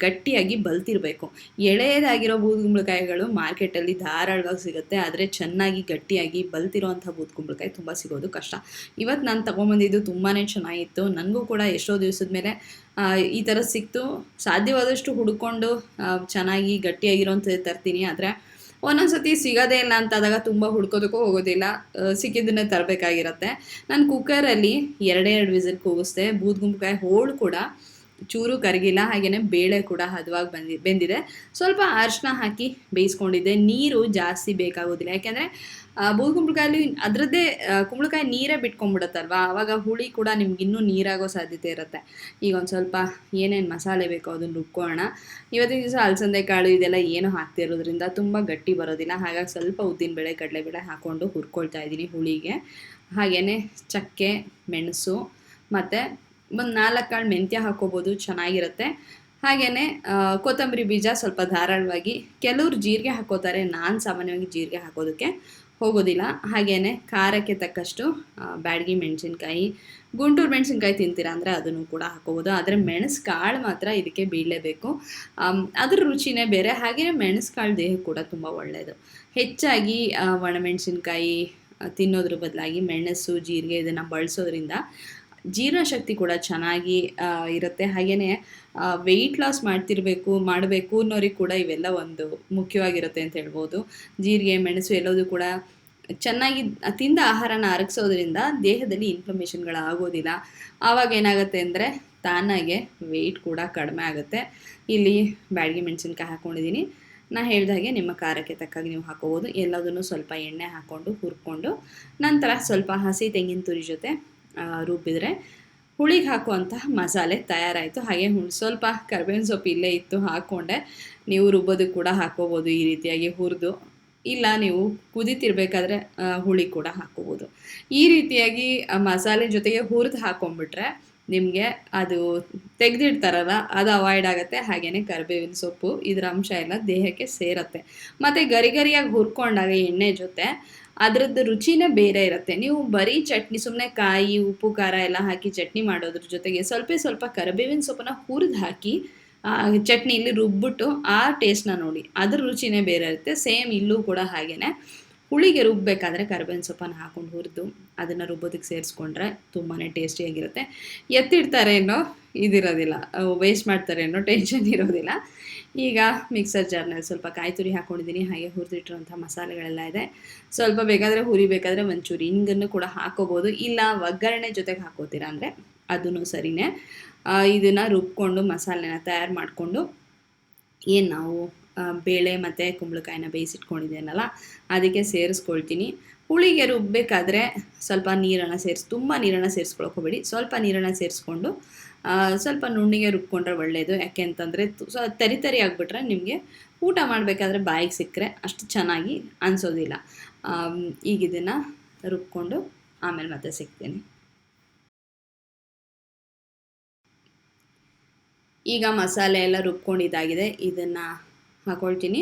ಗಟ್ಟಿಯಾಗಿ ಬಲ್ತಿರಬೇಕು. ಎಳೆಯದಾಗಿರೋ ಬೂದ್ಗುಂಬಳಕಾಯಿಗಳು ಮಾರ್ಕೆಟಲ್ಲಿ ಧಾರಾಳವಾಗಿ ಸಿಗುತ್ತೆ. ಆದರೆ ಚೆನ್ನಾಗಿ ಗಟ್ಟಿಯಾಗಿ ಬಲ್ತಿರೋವಂಥ ಬೂದ್ಗುಂಬಳಕಾಯಿ ತುಂಬ ಸಿಗೋದು ಕಷ್ಟ. ಇವತ್ತು ನಾನು ತೊಗೊಂಬಂದಿದ್ದು ತುಂಬಾ ಚೆನ್ನಾಗಿತ್ತು. ನನಗೂ ಕೂಡ ಎಷ್ಟೋ ದಿವಸದ ಮೇಲೆ ಈ ಥರ ಸಿಕ್ತು. ಸಾಧ್ಯವಾದಷ್ಟು ಹುಡ್ಕೊಂಡು ಚೆನ್ನಾಗಿ ಗಟ್ಟಿಯಾಗಿರೋಂಥದ್ದು ತರ್ತೀನಿ. ಆದರೆ ಒಂದೊಂದು ಸತಿ ಸಿಗೋದೇ ಇಲ್ಲ ಅಂತಾದಾಗ ತುಂಬ ಹುಡ್ಕೋದಕ್ಕೂ ಹೋಗೋದಿಲ್ಲ, ಸಿಕ್ಕಿದ್ದನ್ನೇ ತರಬೇಕಾಗಿರುತ್ತೆ. ನಾನು ಕುಕ್ಕರಲ್ಲಿ 2 ವಿಸಿಲ್ ಕೂಗಿಸ್ದೆ. ಬೂದ್ಗುಂಬಳಕಾಯಿ ಹೋಳು ಕೂಡ ಚೂರು ಕರಗಿಲ್ಲ. ಹಾಗೆಯೇ ಬೇಳೆ ಕೂಡ ಹದವಾಗಿ ಬೆಂದಿದೆ. ಸ್ವಲ್ಪ ಅರಿಶಿನ ಹಾಕಿ ಬೇಯಿಸ್ಕೊಂಡಿದ್ದೆ. ನೀರು ಜಾಸ್ತಿ ಬೇಕಾಗೋದಿಲ್ಲ, ಯಾಕೆಂದರೆ ಬೂದ್ಗುಂಬಳಕಾಯಲ್ಲಿ ಅದರದ್ದೇ ಕುಂಬಳಕಾಯಿ ನೀರೇ ಬಿಟ್ಕೊಂಡ್ಬಿಡುತ್ತಲ್ವ, ಆವಾಗ ಹುಳಿ ಕೂಡ ನಿಮ್ಗೆ ಇನ್ನೂ ನೀರಾಗೋ ಸಾಧ್ಯತೆ ಇರುತ್ತೆ. ಈಗ ಒಂದು ಸ್ವಲ್ಪ ಏನೇನು ಮಸಾಲೆ ಬೇಕೋ ಅದನ್ನು ರುಬ್ಕೊಳ್ಳೋಣ. ಇವತ್ತಿನ ದಿವಸ ಅಲಸಂದೆ ಕಾಳು ಇದೆಲ್ಲ ಏನು ಹಾಕ್ತಿರೋದ್ರಿಂದ ತುಂಬ ಗಟ್ಟಿ ಬರೋದಿಲ್ಲ. ಹಾಗಾಗಿ ಸ್ವಲ್ಪ ಉದ್ದಿನಬೇಳೆ ಕಡಲೆಬೇಳೆ ಹಾಕ್ಕೊಂಡು ಹುರ್ಕೊಳ್ತಾ ಇದ್ದೀನಿ ಹುಳಿಗೆ. ಹಾಗೆಯೇ ಚಕ್ಕೆ, ಮೆಣಸು ಮತ್ತು ಒಂದು 4 ಕಾಳು ಮೆಂತ್ಯ ಹಾಕ್ಕೋಬೋದು, ಚೆನ್ನಾಗಿರುತ್ತೆ. ಹಾಗೆಯೇ ಕೊತ್ತಂಬರಿ ಬೀಜ ಸ್ವಲ್ಪ ಧಾರಾಳವಾಗಿ. ಕೆಲವರು ಜೀರಿಗೆ ಹಾಕ್ಕೋತಾರೆ, ನಾನು ಸಾಮಾನ್ಯವಾಗಿ ಜೀರಿಗೆ ಹಾಕೋದಕ್ಕೆ ಹೋಗೋದಿಲ್ಲ. ಹಾಗೆಯೇ ಖಾರಕ್ಕೆ ತಕ್ಕಷ್ಟು ಬ್ಯಾಡಗಿ ಮೆಣಸಿನ್ಕಾಯಿ, ಗುಂಟೂರು ಮೆಣಸಿನ್ಕಾಯಿ ತಿಂತೀರಾ ಅಂದರೆ ಅದನ್ನು ಕೂಡ ಹಾಕೋಬೋದು. ಆದರೆ ಮೆಣಸು ಕಾಳು ಮಾತ್ರ ಇದಕ್ಕೆ ಬೀಳಲೇಬೇಕು, ಅದ್ರ ರುಚಿನೇ ಬೇರೆ. ಹಾಗೆಯೇ ಮೆಣಸು ಕಾಳು ದೇಹಕ್ಕೆ ಕೂಡ ತುಂಬ ಒಳ್ಳೆಯದು. ಹೆಚ್ಚಾಗಿ ಒಣಮೆಣಸಿನ್ಕಾಯಿ ತಿನ್ನೋದ್ರ ಬದಲಾಗಿ ಮೆಣಸು, ಜೀರಿಗೆ ಇದನ್ನು ಬಳಸೋದ್ರಿಂದ ಜೀರ್ಣಶಕ್ತಿ ಕೂಡ ಚೆನ್ನಾಗಿ ಇರುತ್ತೆ. ಹಾಗೆಯೇ ವೆಯ್ಟ್ ಲಾಸ್ ಮಾಡಬೇಕು ಅನ್ನೋರಿಗೆ ಕೂಡ ಇವೆಲ್ಲ ಒಂದು ಮುಖ್ಯವಾಗಿರುತ್ತೆ ಅಂತ ಹೇಳ್ಬೋದು. ಜೀರಿಗೆ, ಮೆಣಸು ಎಲ್ಲದೂ ಕೂಡ ಚೆನ್ನಾಗಿ ತಿಂದ ಆಹಾರನ ಅರಗಿಸೋದ್ರಿಂದ ದೇಹದಲ್ಲಿ ಇನ್ಫ್ಲಮೇಷನ್ಗಳಾಗೋದಿಲ್ಲ. ಆವಾಗ ಏನಾಗುತ್ತೆ ಅಂದರೆ ತಾನಾಗೆ ವೆಯ್ಟ್ ಕೂಡ ಕಡಿಮೆ ಆಗುತ್ತೆ. ಇಲ್ಲಿ ಬ್ಯಾಡಗಿ ಮೆಣಸಿನ್ಕಾಯಿ ಹಾಕ್ಕೊಂಡಿದ್ದೀನಿ. ನಾನು ಹೇಳಿದಾಗೆ ನಿಮ್ಮ ಖಾರಕ್ಕೆ ತಕ್ಕಾಗಿ ನೀವು ಹಾಕೋಬೋದು. ಎಲ್ಲದನ್ನು ಸ್ವಲ್ಪ ಎಣ್ಣೆ ಹಾಕ್ಕೊಂಡು ಹುರ್ಕೊಂಡು ನಂತರ ಸ್ವಲ್ಪ ಹಸಿ ತೆಂಗಿನ ತುರಿ ಜೊತೆ ರುಬ್ಬಿದರೆ ಹುಳಿಗೆ ಹಾಕುವಂತಹ ಮಸಾಲೆ ತಯಾರಾಯಿತು. ಹಾಗೆ ಸ್ವಲ್ಪ ಕರಿಬೇವಿನ ಸೊಪ್ಪು ಇಲ್ಲೇ ಇತ್ತು, ಹಾಕ್ಕೊಂಡೆ. ನೀವು ರುಬ್ಬೋದಕ್ಕೆ ಕೂಡ ಹಾಕ್ಕೋಬೋದು ಈ ರೀತಿಯಾಗಿ ಹುರಿದು. ಇಲ್ಲ ನೀವು ಕುದಿತಿರ್ಬೇಕಾದ್ರೆ ಹುಳಿ ಕೂಡ ಹಾಕ್ಕೋಬೋದು. ಈ ರೀತಿಯಾಗಿ ಮಸಾಲೆ ಜೊತೆಗೆ ಹುರಿದು ಹಾಕ್ಕೊಂಡ್ಬಿಟ್ರೆ ನಿಮಗೆ ಅದು ತೆಗೆದಿಡ್ತಾರಲ್ಲ ಅದು ಅವಾಯ್ಡ್ ಆಗುತ್ತೆ. ಹಾಗೆಯೇ ಕರಿಬೇವಿನ ಸೊಪ್ಪು ಇದರ ಅಂಶ ಎಲ್ಲ ದೇಹಕ್ಕೆ ಸೇರುತ್ತೆ. ಮತ್ತು ಗರಿಯಾಗಿ ಹುರ್ಕೊಂಡಾಗ ಎಣ್ಣೆ ಜೊತೆ ಅದರದ್ದು ರುಚಿನೇ ಬೇರೆ ಇರುತ್ತೆ. ನೀವು ಬರೀ ಚಟ್ನಿ ಸುಮ್ಮನೆ ಕಾಯಿ, ಉಪ್ಪು, ಖಾರ ಎಲ್ಲ ಹಾಕಿ ಚಟ್ನಿ ಮಾಡೋದ್ರ ಜೊತೆಗೆ ಸ್ವಲ್ಪ ಕರಿಬೇವಿನ ಸೊಪ್ಪನ್ನ ಹುರಿದು ಹಾಕಿ ಚಟ್ನಿಯಲ್ಲಿ ರುಬ್ಬಿಟ್ಟು ಆ ಟೇಸ್ಟ್ನ ನೋಡಿ, ಅದ್ರ ರುಚಿನೇ ಬೇರೆ ಇರುತ್ತೆ. ಸೇಮ್ ಇಲ್ಲೂ ಕೂಡ ಹಾಗೆಯೇ ಹುಳಿಗೆ ರುಬ್ಬಬೇಕಾದ್ರೆ ಕರಿಬೇವಿನ ಸೊಪ್ಪನ್ನು ಹಾಕ್ಕೊಂಡು ಹುರಿದು ಅದನ್ನು ರುಬ್ಬೋದಕ್ಕೆ ಸೇರಿಸ್ಕೊಂಡ್ರೆ ತುಂಬಾ ಟೇಸ್ಟಿಯಾಗಿರುತ್ತೆ. ಎತ್ತಿಡ್ತಾರೆ ಅನ್ನೋ ಇದಿರೋದಿಲ್ಲ, ವೇಸ್ಟ್ ಮಾಡ್ತಾರೆ ಅನ್ನೋ ಟೆನ್ಷನ್ ಇರೋದಿಲ್ಲ. ಈಗ ಮಿಕ್ಸರ್ ಜಾರ್ನಲ್ಲಿ ಸ್ವಲ್ಪ ಕಾಯಿ ತುರಿ ಹಾಕ್ಕೊಂಡಿದ್ದೀನಿ. ಹಾಗೆ ಹುರಿದಿಟ್ಟಿರೋಂಥ ಮಸಾಲೆಗಳೆಲ್ಲ ಇದೆ. ಸ್ವಲ್ಪ ಬೇಕಾದರೆ ಹುರಿಬೇಕಾದ್ರೆ ಒಂಚೂರು ಇಂಗನ್ನು ಕೂಡ ಹಾಕ್ಕೋಬೋದು. ಇಲ್ಲ ಒಗ್ಗರಣೆ ಜೊತೆಗೆ ಹಾಕೋತೀರಾ ಅಂದರೆ ಅದೂ ಸರಿಯೇ. ಇದನ್ನು ರುಬ್ಕೊಂಡು ಮಸಾಲೆನ ತಯಾರು ಮಾಡಿಕೊಂಡು ಏನು ನಾವು ಬೇಳೆ ಮತ್ತು ಕುಂಬಳಕಾಯಿನ ಬೇಯಿಸಿಟ್ಕೊಂಡಿದ್ದೇನಲ್ಲ ಅದಕ್ಕೆ ಸೇರಿಸ್ಕೊಳ್ತೀನಿ. ಹುಳಿಗೆ ರುಬ್ಬಬೇಕಾದ್ರೆ ಸ್ವಲ್ಪ ನೀರನ್ನು ತುಂಬ ನೀರನ್ನು ಸೇರಿಸ್ಕೊಳಕ್ಕೆ ಹೋಗಬೇಡಿ. ಸ್ವಲ್ಪ ನೀರನ್ನು ಸೇರಿಸ್ಕೊಂಡು ಸ್ವಲ್ಪ ನುಣ್ಣಿಗೆ ರುಬ್ಕೊಂಡ್ರೆ ಒಳ್ಳೆಯದು. ಯಾಕೆ ಅಂತಂದರೆ ತರಿ ಆಗಿಬಿಟ್ರೆ ನಿಮಗೆ ಊಟ ಮಾಡಬೇಕಾದ್ರೆ ಬಾಯಿಗೆ ಸಿಕ್ಕರೆ ಅಷ್ಟು ಚೆನ್ನಾಗಿ ಅನಿಸೋದಿಲ್ಲ. ಈಗ ಇದನ್ನು ರುಬ್ಕೊಂಡು ಆಮೇಲೆ ಮತ್ತೆ ಸಿಗ್ತೀನಿ. ಈಗ ಮಸಾಲೆ ಎಲ್ಲ ರುಬ್ಕೊಂಡಿದ್ದಾಗಿದೆ, ಇದನ್ನು ಹಾಕ್ಕೊಳ್ತೀನಿ.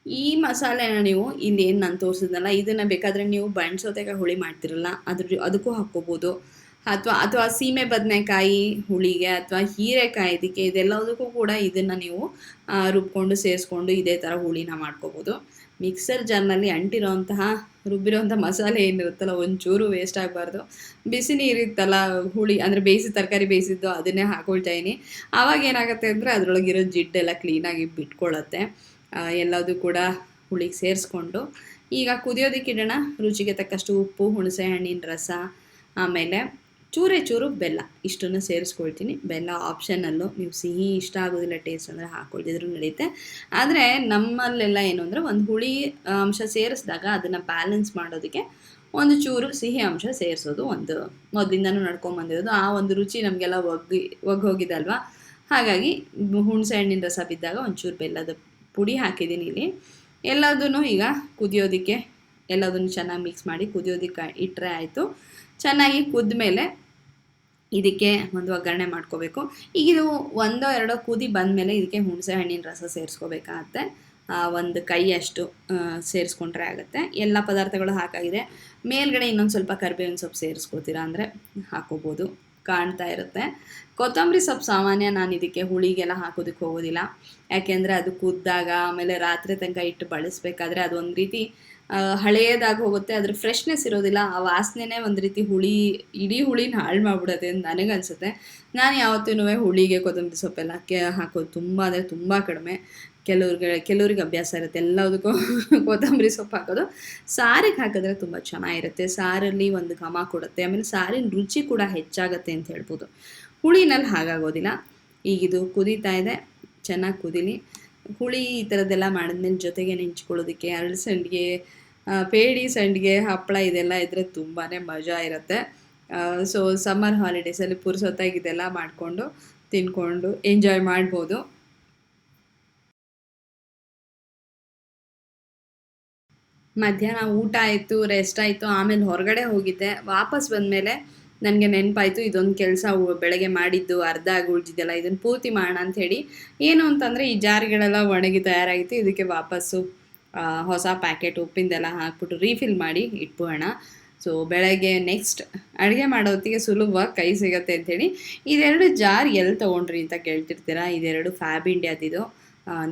ಈ ಮಸಾಲೆನ ನೀವು ಇಲ್ಲೇನು ನಾನು ತೋರಿಸಿದ್ನಲ್ಲ ಇದನ್ನು ಬೇಕಾದರೆ ನೀವು ಸೌತೆಕಾಯಿ ಹುಳಿ ಮಾಡ್ತಿರಲ್ಲ ಅದಕ್ಕೂ ಹಾಕ್ಕೋಬೋದು. ಅಥವಾ ಸೀಮೆ ಬದನೆಕಾಯಿ ಹುಳಿಗೆ ಅಥವಾ ಹೀರೆಕಾಯಿ ಇದೆಲ್ಲದಕ್ಕೂ ಕೂಡ ಇದನ್ನು ನೀವು ರುಬ್ಕೊಂಡು ಸೇರಿಸ್ಕೊಂಡು ಇದೇ ಥರ ಹುಳಿನ ಮಾಡ್ಕೋಬೋದು. ಮಿಕ್ಸರ್ ಜಾರ್ನಲ್ಲಿ ರುಬ್ಬಿರೋಂಥ ಮಸಾಲೆ ಏನಿರುತ್ತಲ್ಲ ಒಂಚೂರು ವೇಸ್ಟ್ ಆಗಬಾರ್ದು. ಬಿಸಿ ನೀರಿತ್ತಲ್ಲ ಹುಳಿ ಅಂದರೆ ತರಕಾರಿ ಬೇಯಿಸಿದ್ದು ಅದನ್ನೇ ಹಾಕೊಳ್ತಾಯಿನಿ. ಆವಾಗ ಏನಾಗುತ್ತೆ ಅಂದರೆ ಅದರೊಳಗಿರೋ ಜಿಡ್ಡೆಲ್ಲ ಕ್ಲೀನಾಗಿ ಬಿಟ್ಕೊಳ್ಳುತ್ತೆ. ಎಲ್ಲದೂ ಕೂಡ ಹುಳಿಗೆ ಸೇರಿಸ್ಕೊಂಡು ಈಗ ಕುದಿಯೋದಕ್ಕೆ ಇಡೋಣ. ರುಚಿಗೆ ತಕ್ಕಷ್ಟು ಉಪ್ಪು, ಹುಣಸೆ ಹಣ್ಣಿನ ರಸ, ಆಮೇಲೆ ಚೂರು ಬೆಲ್ಲ ಇಷ್ಟನ್ನು ಸೇರಿಸ್ಕೊಳ್ತೀನಿ. ಬೆಲ್ಲ ಆಪ್ಷನಲ್ಲು, ನೀವು ಸಿಹಿ ಇಷ್ಟ ಆಗೋದಿಲ್ಲ ಟೇಸ್ಟ್ ಅಂದರೆ ಹಾಕ್ಕೊಳ್ತಿದ್ರು ನಡೆಯುತ್ತೆ. ಆದರೆ ನಮ್ಮಲ್ಲೆಲ್ಲ ಏನು ಅಂದರೆ ಒಂದು ಹುಳಿ ಅಂಶ ಸೇರಿಸಿದಾಗ ಅದನ್ನು ಬ್ಯಾಲೆನ್ಸ್ ಮಾಡೋದಕ್ಕೆ ಒಂದು ಚೂರು ಸಿಹಿ ಅಂಶ ಸೇರಿಸೋದು ಒಂದು ಮೊದಲಿಂದನೂ ನಡ್ಕೊಂಬಂದಿರೋದು. ಆ ಒಂದು ರುಚಿ ನಮಗೆಲ್ಲ ಹೋಗಿದೆ ಅಲ್ವಾ. ಹಾಗಾಗಿ ಹುಣಸೆ ಹಣ್ಣಿನ ರಸ ಬಿದ್ದಾಗ ಒಂಚೂರು ಬೆಲ್ಲದ ಪುಡಿ ಹಾಕಿದ್ದೀನಿ ಇಲ್ಲಿ. ಎಲ್ಲದೂ ಈಗ ಕುದಿಯೋದಕ್ಕೆ ಎಲ್ಲದನ್ನು ಚೆನ್ನಾಗಿ ಮಿಕ್ಸ್ ಮಾಡಿ ಕುದಿಯೋದಕ್ಕೆ ಇಟ್ಟರೆ ಆಯಿತು. ಚೆನ್ನಾಗಿ ಕುದ್ಮೇಲೆ ಇದಕ್ಕೆ ಒಂದು ಒಗ್ಗರಣೆ ಮಾಡ್ಕೋಬೇಕು. ಈಗ ಇದು 1-2 ಕುದಿ ಬಂದಮೇಲೆ ಇದಕ್ಕೆ ಹುಣಸೆ ಹಣ್ಣಿನ ರಸ ಸೇರಿಸ್ಕೋಬೇಕಾಗತ್ತೆ. ಒಂದು ಕೈಯಷ್ಟು ಸೇರಿಸ್ಕೊಂಡ್ರೆ ಆಗುತ್ತೆ. ಎಲ್ಲ ಪದಾರ್ಥಗಳು ಹಾಕಾಗಿದೆ. ಮೇಲ್ಗಡೆ ಇನ್ನೊಂದು ಸ್ವಲ್ಪ ಕರಿಬೇವಿನ ಸೊಪ್ಪು ಸೇರಿಸ್ಕೋತೀರಾ ಅಂದರೆ ಹಾಕೋಬೋದು, ಕಾಣ್ತಾ ಇರುತ್ತೆ. ಕೊತ್ತಂಬರಿ ಸೊಪ್ಪು ಸಾಮಾನ್ಯ ನಾನು ಇದಕ್ಕೆ ಹುಳಿಗೆಲ್ಲ ಹಾಕೋದಕ್ಕೆ ಹೋಗೋದಿಲ್ಲ. ಯಾಕೆಂದರೆ ಅದು ಕುದ್ದಾಗ ಆಮೇಲೆ ರಾತ್ರಿ ತನಕ ಇಟ್ಟು ಬಳಸಬೇಕಾದ್ರೆ ಅದೊಂದು ರೀತಿ ಹಳೆಯದಾಗಿ ಹೋಗುತ್ತೆ. ಅದ್ರ ಫ್ರೆಶ್ನೆಸ್ ಇರೋದಿಲ್ಲ. ಆ ವಾಸನೆನೇ ಒಂದು ರೀತಿ ಇಡೀ ಹುಳಿನ ಹಾಳು ಮಾಡಿಬಿಡುತ್ತೆ ಅಂತ ನನಗನ್ಸುತ್ತೆ. ನಾನು ಯಾವತ್ತೂ ಹುಳಿಗೆ ಕೊತ್ತಂಬರಿ ಸೊಪ್ಪೆಲ್ಲ ಹಾಕೋದು ತುಂಬ ಅಂದರೆ ತುಂಬ ಕಡಿಮೆ. ಕೆಲವ್ರಿಗೆ ಅಭ್ಯಾಸ ಇರುತ್ತೆ ಎಲ್ಲದಕ್ಕೂ ಕೊತ್ತಂಬರಿ ಸೊಪ್ಪು ಹಾಕೋದು. ಸಾರಿಗೆ ಹಾಕಿದ್ರೆ ತುಂಬ ಚೆನ್ನಾಗಿರುತ್ತೆ. ಸಾರಲ್ಲಿ ಒಂದು ಘಮ ಕೊಡುತ್ತೆ. ಆಮೇಲೆ ಸಾರಿನ ರುಚಿ ಕೂಡ ಹೆಚ್ಚಾಗುತ್ತೆ ಅಂತ ಹೇಳ್ಬೋದು. ಹುಳಿನಲ್ಲಿ ಹಾಗಾಗೋದಿಲ್ಲ. ಈಗಿದು ಕುದೀತಾ ಇದೆ, ಚೆನ್ನಾಗಿ ಕುದೀಲಿ. ಹುಳಿ ಈ ಥರದ್ದೆಲ್ಲ ಮಾಡಿದ್ಮೇಲೆ ಜೊತೆಗೆ ನೆಂಚ್ಕೊಳ್ಳೋದಕ್ಕೆ ಅರಳು ಸಂಡಿಗೆ, ಪೇಡಿ ಸಂಡಿಗೆ, ಹಪ್ಪಳ ಇದೆಲ್ಲ ಇದ್ದರೆ ತುಂಬಾ ಮಜಾ ಇರುತ್ತೆ. ಸೊ ಸಮ್ಮರ್ ಹಾಲಿಡೇಸಲ್ಲಿ ಪುರ್ಸೊತ್ತಾಗಿ ಇದೆಲ್ಲ ಮಾಡಿಕೊಂಡು ತಿನ್ಕೊಂಡು ಎಂಜಾಯ್ ಮಾಡ್ಬೋದು. ಮಧ್ಯಾಹ್ನ ಊಟ ಆಯಿತು, ರೆಸ್ಟ್ ಆಯಿತು. ಆಮೇಲೆ ಹೊರಗಡೆ ಹೋಗಿದ್ದೆ. ವಾಪಸ್ ಬಂದಮೇಲೆ ನನಗೆ ನೆನಪಾಯಿತು ಇದೊಂದು ಕೆಲಸ ಬೆಳಗ್ಗೆ ಮಾಡಿದ್ದು ಅರ್ಧ ಆಗಿ ಉಳಿದಿದ್ದೆಲ್ಲ, ಇದನ್ನು ಪೂರ್ತಿ ಮಾಡೋಣ ಅಂಥೇಳಿ. ಏನು ಅಂತಂದರೆ ಈ ಜಾರ್ಗಳೆಲ್ಲ ಒಣಗಿ ತಯಾರಾಗಿತ್ತು. ಇದಕ್ಕೆ ವಾಪಸ್ಸು ಹೊಸ ಪ್ಯಾಕೆಟ್ ಉಪ್ಪಿಂದೆಲ್ಲ ಹಾಕ್ಬಿಟ್ಟು ರೀಫಿಲ್ ಮಾಡಿ ಇಟ್ಬಿಡೋಣ. ಸೊ ಬೆಳಗ್ಗೆ ನೆಕ್ಸ್ಟ್ ಅಡುಗೆ ಮಾಡೋತ್ತಿಗೆ ಸುಲಭವಾಗಿ ಕೈ ಸಿಗುತ್ತೆ ಅಂಥೇಳಿ. ಇದೆರಡು ಜಾರ್ ಎಲ್ಲಿ ತೊಗೊಂಡ್ರಿ ಅಂತ ಕೇಳ್ತಿರ್ತೀರಾ. ಇದೆರಡು ಫ್ಯಾಬ್ ಇಂಡಿಯಾದಿದು.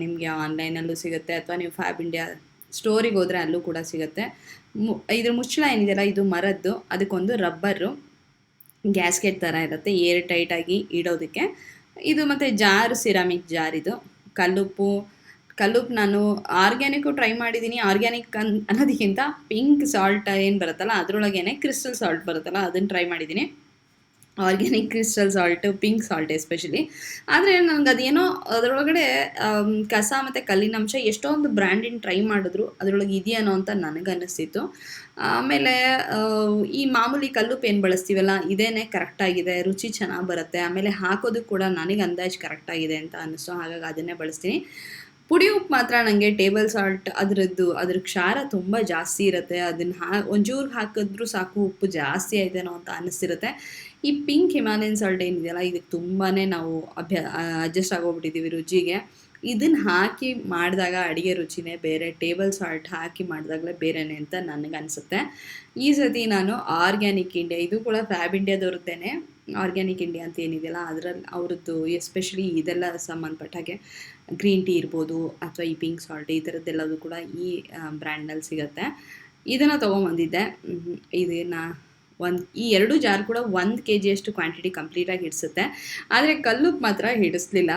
ನಿಮಗೆ ಆನ್ಲೈನಲ್ಲೂ ಸಿಗುತ್ತೆ ಅಥವಾ ನೀವು ಫ್ಯಾಬ್ ಇಂಡಿಯಾ ಸ್ಟೋರಿಗೆ ಹೋದರೆ ಅಲ್ಲೂ ಕೂಡ ಸಿಗುತ್ತೆ. ಇದ್ರ ಮುಚ್ಚಳ ಏನಿದೆಯಲ್ಲ ಇದು ಮರದ್ದು. ಅದಕ್ಕೊಂದು ರಬ್ಬರು ಗ್ಯಾಸ್ಕೆಟ್ ಥರ ಇರುತ್ತೆ ಏರ್ ಟೈಟಾಗಿ ಇಡೋದಕ್ಕೆ. ಇದು ಮತ್ತು ಜಾರು ಸಿರಾಮಿಕ್ ಜಾರ್. ಇದು ಕಲ್ಲುಪ್ಪು ನಾನು ಆರ್ಗ್ಯಾನಿಕ್ಕು ಟ್ರೈ ಮಾಡಿದ್ದೀನಿ. ಆರ್ಗ್ಯಾನಿಕ್ ಅನ್ನೋದಕ್ಕಿಂತ ಪಿಂಕ್ ಸಾಲ್ಟ್ ಏನು ಬರುತ್ತಲ್ಲ ಅದರೊಳಗೇನೆ ಕ್ರಿಸ್ಟಲ್ ಸಾಲ್ಟ್ ಬರುತ್ತಲ್ಲ ಅದನ್ನು ಟ್ರೈ ಮಾಡಿದ್ದೀನಿ. Organic crystal salt, pink salt especially. ಆದರೆ ನನಗೆ ಅದೇನೋ ಅದರೊಳಗಡೆ ಕಸ ಮತ್ತು ಕಲ್ಲಿನಂಶ ಎಷ್ಟೊಂದು ಬ್ರ್ಯಾಂಡಿನ ಟ್ರೈ ಮಾಡಿದ್ರು ಅದರೊಳಗೆ ಇದೆಯೇನೋ ಅಂತ ನನಗನ್ನಿಸ್ತಿತ್ತು. ಆಮೇಲೆ ಈ ಮಾಮೂಲಿ ಕಲ್ಲುಪ್ಪು ಏನು ಬಳಸ್ತೀವಲ್ಲ ಇದೇನೇ ಕರೆಕ್ಟಾಗಿದೆ, ರುಚಿ ಚೆನ್ನಾಗಿ ಬರುತ್ತೆ. ಆಮೇಲೆ ಹಾಕೋದಕ್ಕೆ ಕೂಡ ನನಗೆ ಅಂದಾಜು ಕರೆಕ್ಟಾಗಿದೆ ಅಂತ ಅನ್ನಿಸ್ತು. ಹಾಗಾಗಿ ಅದನ್ನೇ ಬಳಸ್ತೀನಿ. ಪುಡಿ ಉಪ್ಪು ಮಾತ್ರ ನನಗೆ ಟೇಬಲ್ ಸಾಲ್ಟ್ ಅದ್ರ ಕ್ಷಾರ ತುಂಬ ಜಾಸ್ತಿ ಇರುತ್ತೆ. ಅದನ್ನು ಒಂಚೂರು ಹಾಕಿದ್ರೂ ಸಾಕು ಉಪ್ಪು ಜಾಸ್ತಿ ಆಯ್ತೇನೋ ಅಂತ ಅನ್ನಿಸ್ತಿರುತ್ತೆ. ಈ ಪಿಂಕ್ ಹಿಮಾಲಯನ್ ಸಾಲ್ಟ್ ಏನಿದೆಯಲ್ಲ ಇದಕ್ಕೆ ತುಂಬಾ ನಾವು ಅಡ್ಜಸ್ಟ್ ಆಗೋಗ್ಬಿಟ್ಟಿದ್ದೀವಿ ರುಚಿಗೆ. ಇದನ್ನು ಹಾಕಿ ಮಾಡಿದಾಗ ಅಡುಗೆ ರುಚಿನೇ ಬೇರೆ, ಟೇಬಲ್ ಸಾಲ್ಟ್ ಹಾಕಿ ಮಾಡಿದಾಗಲೇ ಬೇರೆನೇ ಅಂತ ನನಗನ್ಸುತ್ತೆ. ಈ ಸತಿ ನಾನು ಆರ್ಗ್ಯಾನಿಕ್ ಇಂಡಿಯಾ, ಇದು ಕೂಡ ಫ್ಯಾಬ್ ಇಂಡಿಯಾದವ್ರದ್ದೇನೆ, ಆರ್ಗ್ಯಾನಿಕ್ ಇಂಡಿಯಾ ಅಂತ ಏನಿದೆಯಲ್ಲ ಅದರಲ್ಲಿ ಅವ್ರದ್ದು ಎಸ್ಪೆಷಲಿ ಇದೆಲ್ಲ ಸಂಬಂಧಪಟ್ಟ ಹಾಗೆ ಗ್ರೀನ್ ಟೀ ಇರ್ಬೋದು ಅಥವಾ ಈ ಪಿಂಕ್ ಸಾಲ್ಟ್ ಈ ಥರದ್ದೆಲ್ಲದು ಕೂಡ ಈ ಬ್ರ್ಯಾಂಡ್ನಲ್ಲಿ ಸಿಗುತ್ತೆ. ಇದನ್ನು ತೊಗೊಂಬಂದಿದ್ದೆ. ಇದನ್ನು ಈ 2 ಜಾರ್ ಕೂಡ 1 kg ಅಷ್ಟು ಕ್ವಾಂಟಿಟಿ ಕಂಪ್ಲೀಟಾಗಿ ಹಿಡಿಸುತ್ತೆ. ಆದರೆ ಕಲ್ಲುಪ್ಪು ಮಾತ್ರ ಹಿಡಿಸ್ಲಿಲ್ಲ.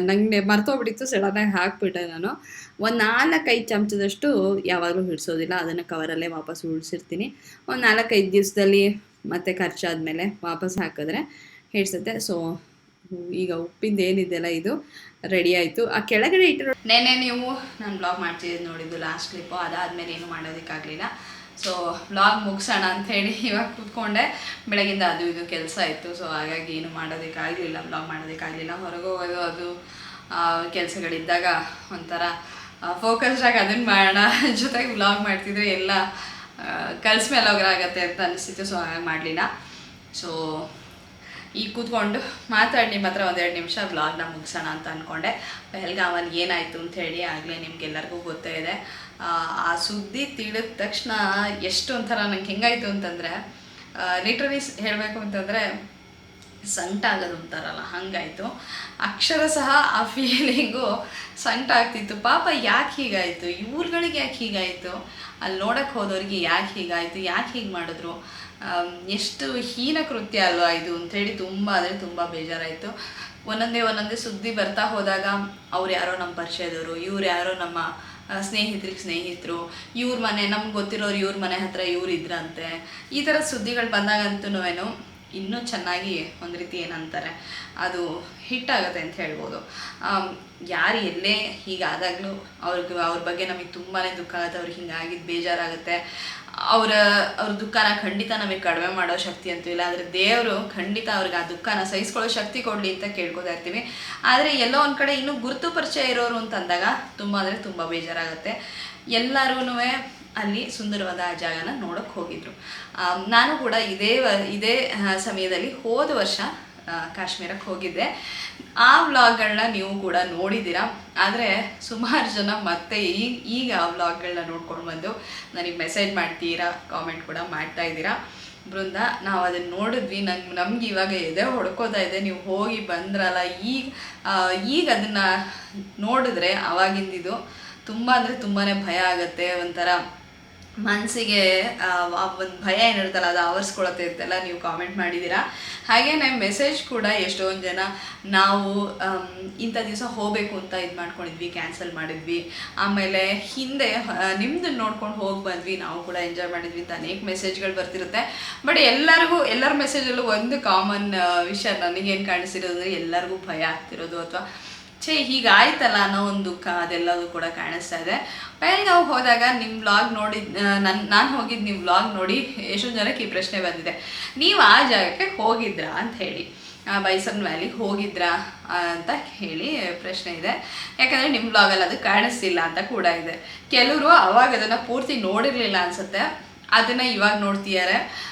ನನಗೆ ಮರ್ತೋಗ್ಬಿಟ್ಟಿತ್ತು, ಸಡನ್ನಾಗಿ ಹಾಕ್ಬಿಟ್ಟೆ ನಾನು. ಒಂದು 4-5 ಚಮಚದಷ್ಟು ಯಾವಾಗಲೂ ಹಿಡಿಸೋದಿಲ್ಲ, ಅದನ್ನು ಕವರಲ್ಲೇ ವಾಪಸ್ ಉಳಿಸಿರ್ತೀನಿ. ಒಂದು 4-5 ದಿವಸದಲ್ಲಿ ಮತ್ತೆ ಖರ್ಚಾದ್ಮೇಲೆ ವಾಪಸ್ ಹಾಕಿದ್ರೆ ಹಿಡಿಸುತ್ತೆ. ಸೊ ಈಗ ಉಪ್ಪಿಂದ ಏನಿದೆಯಲ್ಲ ಇದು ರೆಡಿ ಆಯಿತು. ಆ ಕೆಳಗಡೆ ಇಟ್ಟಿರೋ ನೆನೆ ನೀವು ನಾನು ಬ್ಲಾಗ್ ಮಾಡ್ತಿದ್ದು ನೋಡಿದ್ದು ಲಾಸ್ಟ್ ಕ್ಲಿಪ್ಪು. ಅದಾದಮೇಲೆ ಏನು ಮಾಡೋದಕ್ಕಾಗಲಿಲ್ಲ. ಸೊ ವ್ಲಾಗ್ ಮುಗಿಸೋಣ ಅಂಥೇಳಿ ಇವಾಗ ಕೂತ್ಕೊಂಡೆ. ಬೆಳಗಿಂದ ಅದು ಇದು ಕೆಲಸ ಇತ್ತು. ಸೊ ಹಾಗಾಗಿ ಏನು ಮಾಡೋದಕ್ಕಾಗಲಿಲ್ಲ, ವ್ಲಾಗ್ ಮಾಡೋದಕ್ಕಾಗಲಿಲ್ಲ. ಹೊರಗೆ ಹೋಗೋದು ಅದು ಕೆಲಸಗಳಿದ್ದಾಗ ಒಂಥರ ಫೋಕಸ್ಡಾಗಿ ಅದನ್ನು ಮಾಡೋಣ, ಜೊತೆಗೆ ವ್ಲಾಗ್ ಮಾಡ್ತಿದ್ರೆ ಎಲ್ಲ ಕಲ್ಸ ಮೇಲೆ ಹೋಗ್ರಾಗತ್ತೆ ಅಂತ ಅನಿಸ್ತಿತ್ತು. ಸೊ ಹಾಗಾಗಿ ಮಾಡಲಿಲ್ಲ. ಸೊ ಈಗ ಕೂತ್ಕೊಂಡು ಮಾತಾಡಿ ನಿಮ್ಮ ಹತ್ರ 1-2 ನಿಮಿಷ ವ್ಲಾಗ್ನ ಮುಗಿಸೋಣ ಅಂತ ಅಂದ್ಕೊಂಡೆ. ಪಹಲ್ಗಾಮಲ್ಲಿ ಏನಾಯಿತು ಅಂಥೇಳಿ ಆಗಲೇ ನಿಮ್ಗೆಲ್ಲರಿಗೂ ಗೊತ್ತೇ ಇದೆ. ಆ ಸುದ್ದಿ ತಿಳಿದ ತಕ್ಷಣ ಎಷ್ಟು ಒಂಥರ ನಂಗೆ ಹೆಂಗಾಯಿತು ಅಂತಂದರೆ, ಲಿಟ್ರಲಿ ಹೇಳಬೇಕು ಅಂತಂದರೆ ಸಂಕಟ ಆಗೋದು ಅಂತಾರಲ್ಲ ಹಾಗಾಯಿತು. ಅಕ್ಷರ ಸಹ ಆ ಫೀಲಿಂಗು ಸಂಕಟ ಆಗ್ತಿತ್ತು. ಪಾಪ ಯಾಕೆ ಹೀಗಾಯಿತು, ಇವ್ರುಗಳಿಗೆ ಯಾಕೆ ಹೀಗಾಯಿತು, ಅಲ್ಲಿ ನೋಡೋಕ್ಕೆ ಹೋದವ್ರಿಗೆ ಯಾಕೆ ಹೀಗಾಯಿತು, ಯಾಕೆ ಹೀಗೆ ಮಾಡಿದ್ರು, ಎಷ್ಟು ಹೀನ ಕೃತ್ಯ ಅಲ್ವಾ ಇದು ಅಂಥೇಳಿ ತುಂಬ ಅಂದರೆ ತುಂಬ ಬೇಜಾರಾಯಿತು. ಒಂದೊಂದೇ ಸುದ್ದಿ ಬರ್ತಾ ಹೋದಾಗ ಅವ್ರು ಯಾರೋ ನಮ್ಮ ಪರಿಚಯದವರು, ಇವ್ರು ಯಾರೋ ನಮ್ಮ ಸ್ನೇಹಿತರು, ಇವ್ರ ಮನೆ ನಮ್ಗೆ ಗೊತ್ತಿರೋರು ಇವ್ರ ಮನೆ ಹತ್ರ ಇವ್ರು ಇದ್ರಂತೆ, ಈ ಥರ ಸುದ್ದಿಗಳು ಬಂದಾಗಂತೂ ಇನ್ನೂ ಚೆನ್ನಾಗಿ ಒಂದು ರೀತಿ ಏನಂತಾರೆ ಅದು ಹಿಟ್ಟಾಗುತ್ತೆ ಅಂತ ಹೇಳ್ಬೋದು. ಯಾರು ಎಲ್ಲೇ ಹೀಗಾದಾಗಲೂ ಅವ್ರ ಬಗ್ಗೆ ನಮಗೆ ತುಂಬಾ ದುಃಖ ಆಗುತ್ತೆ, ಅವ್ರಿಗೆ ಹಿಂಗಾಗಿದ್ದು ಬೇಜಾರಾಗುತ್ತೆ. ಅವ್ರ ದುಃಖನ ಖಂಡಿತ ನಮಗೆ ಕಡಿಮೆ ಮಾಡೋ ಶಕ್ತಿ ಅಂತೂ ಇಲ್ಲ, ಆದರೆ ದೇವರು ಖಂಡಿತ ಅವ್ರಿಗೆ ಆ ದುಃಖನ ಸಹಿಸ್ಕೊಳ್ಳೋ ಶಕ್ತಿ ಕೊಡಲಿ ಅಂತ ಕೇಳ್ಕೊತಾ ಇರ್ತೀವಿ. ಆದರೆ ಎಲ್ಲೋ ಒಂದು ಕಡೆ ಇನ್ನೂ ಗುರುತು ಪರಿಚಯ ಇರೋರು ಅಂತಂದಾಗ ತುಂಬ ಅಂದರೆ ತುಂಬ ಬೇಜಾರಾಗುತ್ತೆ. ಎಲ್ಲರೂ ಅಲ್ಲಿ ಸುಂದರವಾದ ಆ ಜಾಗನ ನೋಡೋಕ್ಕೆ ಹೋಗಿದ್ರು. ನಾನು ಕೂಡ ಇದೇ ಸಮಯದಲ್ಲಿ ಹೋದ ವರ್ಷ ಕಾಶ್ಮೀರಕ್ಕೆ ಹೋಗಿದ್ದೆ. ಆ ವ್ಲಾಗ್ಗಳನ್ನ ನೀವು ಕೂಡ ನೋಡಿದ್ದೀರಾ. ಆದರೆ ಸುಮಾರು ಜನ ಮತ್ತೆ ಈಗ ಆ ವ್ಲಾಗ್ಗಳನ್ನ ನೋಡ್ಕೊಂಡು ಬಂದು ನನಗೆ ಮೆಸೇಜ್ ಮಾಡ್ತೀರಾ, ಕಾಮೆಂಟ್ ಕೂಡ ಮಾಡ್ತಾ ಇದ್ದೀರಾ. ಬೃಂದ, ನಾವು ಅದನ್ನು ನೋಡಿದ್ವಿ, ನಮ್ಗೆ ಇವಾಗ ಎದೆ ಹೊಡ್ಕೋತಾ ಇದೆ, ನೀವು ಹೋಗಿ ಬಂದ್ರಲ್ಲ, ಈಗ ಅದನ್ನು ನೋಡಿದ್ರೆ ಅವಾಗಿಂದಿದು ತುಂಬ ಅಂದರೆ ತುಂಬಾ ಭಯ ಆಗುತ್ತೆ. ಒಂಥರ ಮನಸ್ಸಿಗೆ ಒಂದು ಭಯ ಏನಿರುತ್ತಲ್ಲ ಅದು ಆವರಿಸ್ಕೊಳತ್ತೆ ಅಂತೆಲ್ಲ ನೀವು ಕಾಮೆಂಟ್ ಮಾಡಿದ್ದೀರಾ. ಹಾಗೆಯೇ ಮೆಸೇಜ್ ಕೂಡ ಎಷ್ಟೊಂದು ಜನ ನಾವು ಇಂಥ ದಿವಸ ಹೋಗಬೇಕು ಅಂತ ಇದು ಮಾಡ್ಕೊಂಡಿದ್ವಿ, ಕ್ಯಾನ್ಸಲ್ ಮಾಡಿದ್ವಿ, ಆಮೇಲೆ ಹಿಂದೆ ನಿಮ್ಮದನ್ನು ನೋಡ್ಕೊಂಡು ಹೋಗಿ ಬಂದ್ವಿ, ನಾವು ಕೂಡ ಎಂಜಾಯ್ ಮಾಡಿದ್ವಿ ಅಂತ ಅನೇಕ ಮೆಸೇಜ್ಗಳು ಬರ್ತಿರುತ್ತೆ. ಬಟ್ ಎಲ್ಲರ ಮೆಸೇಜಲ್ಲೂ ಒಂದು ಕಾಮನ್ ವಿಷಯ ನನಗೇನು ಕಾಣಿಸಿರೋದು, ಎಲ್ಲರಿಗೂ ಭಯ ಆಗ್ತಿರೋದು ಅಥವಾ ಹೀಗಾಯ್ತಲ್ಲ ಅನ್ನೋ ಒಂದು ದುಃಖ ಅದೆಲ್ಲವೂ ಕೂಡ ಕಾಣಿಸ್ತಾ ಇದೆ. ಪೆಹಲ್ಗಾಂವ್ ಹೋದಾಗ ನಿಮ್ಮ ವ್ಲಾಗ್ ನೋಡಿ ನಾನು ಹೋಗಿದ್ದು ನಿಮ್ಮ ವ್ಲಾಗ್ ನೋಡಿ ಎಷ್ಟೊಂದು ಜನಕ್ಕೆ ಈ ಪ್ರಶ್ನೆ ಬಂದಿದೆ, ನೀವು ಆ ಜಾಗಕ್ಕೆ ಹೋಗಿದ್ರಾ ಅಂತ ಹೇಳಿ, ಬೈಸನ್ ವ್ಯಾಲಿಗೆ ಹೋಗಿದ್ರಾ ಅಂತ ಹೇಳಿ ಪ್ರಶ್ನೆ ಇದೆ. ಯಾಕಂದರೆ ನಿಮ್ಮ ವ್ಲಾಗಲ್ಲಿ ಅದು ಕಾಣಿಸ್ತಿಲ್ಲ ಅಂತ ಕೂಡ ಇದೆ. ಕೆಲವರು ಅವಾಗ ಅದನ್ನು ಪೂರ್ತಿ ನೋಡಿರಲಿಲ್ಲ ಅನಿಸುತ್ತೆ, ಅದನ್ನು ಇವಾಗ ನೋಡ್ತಿದ್ದಾರೆ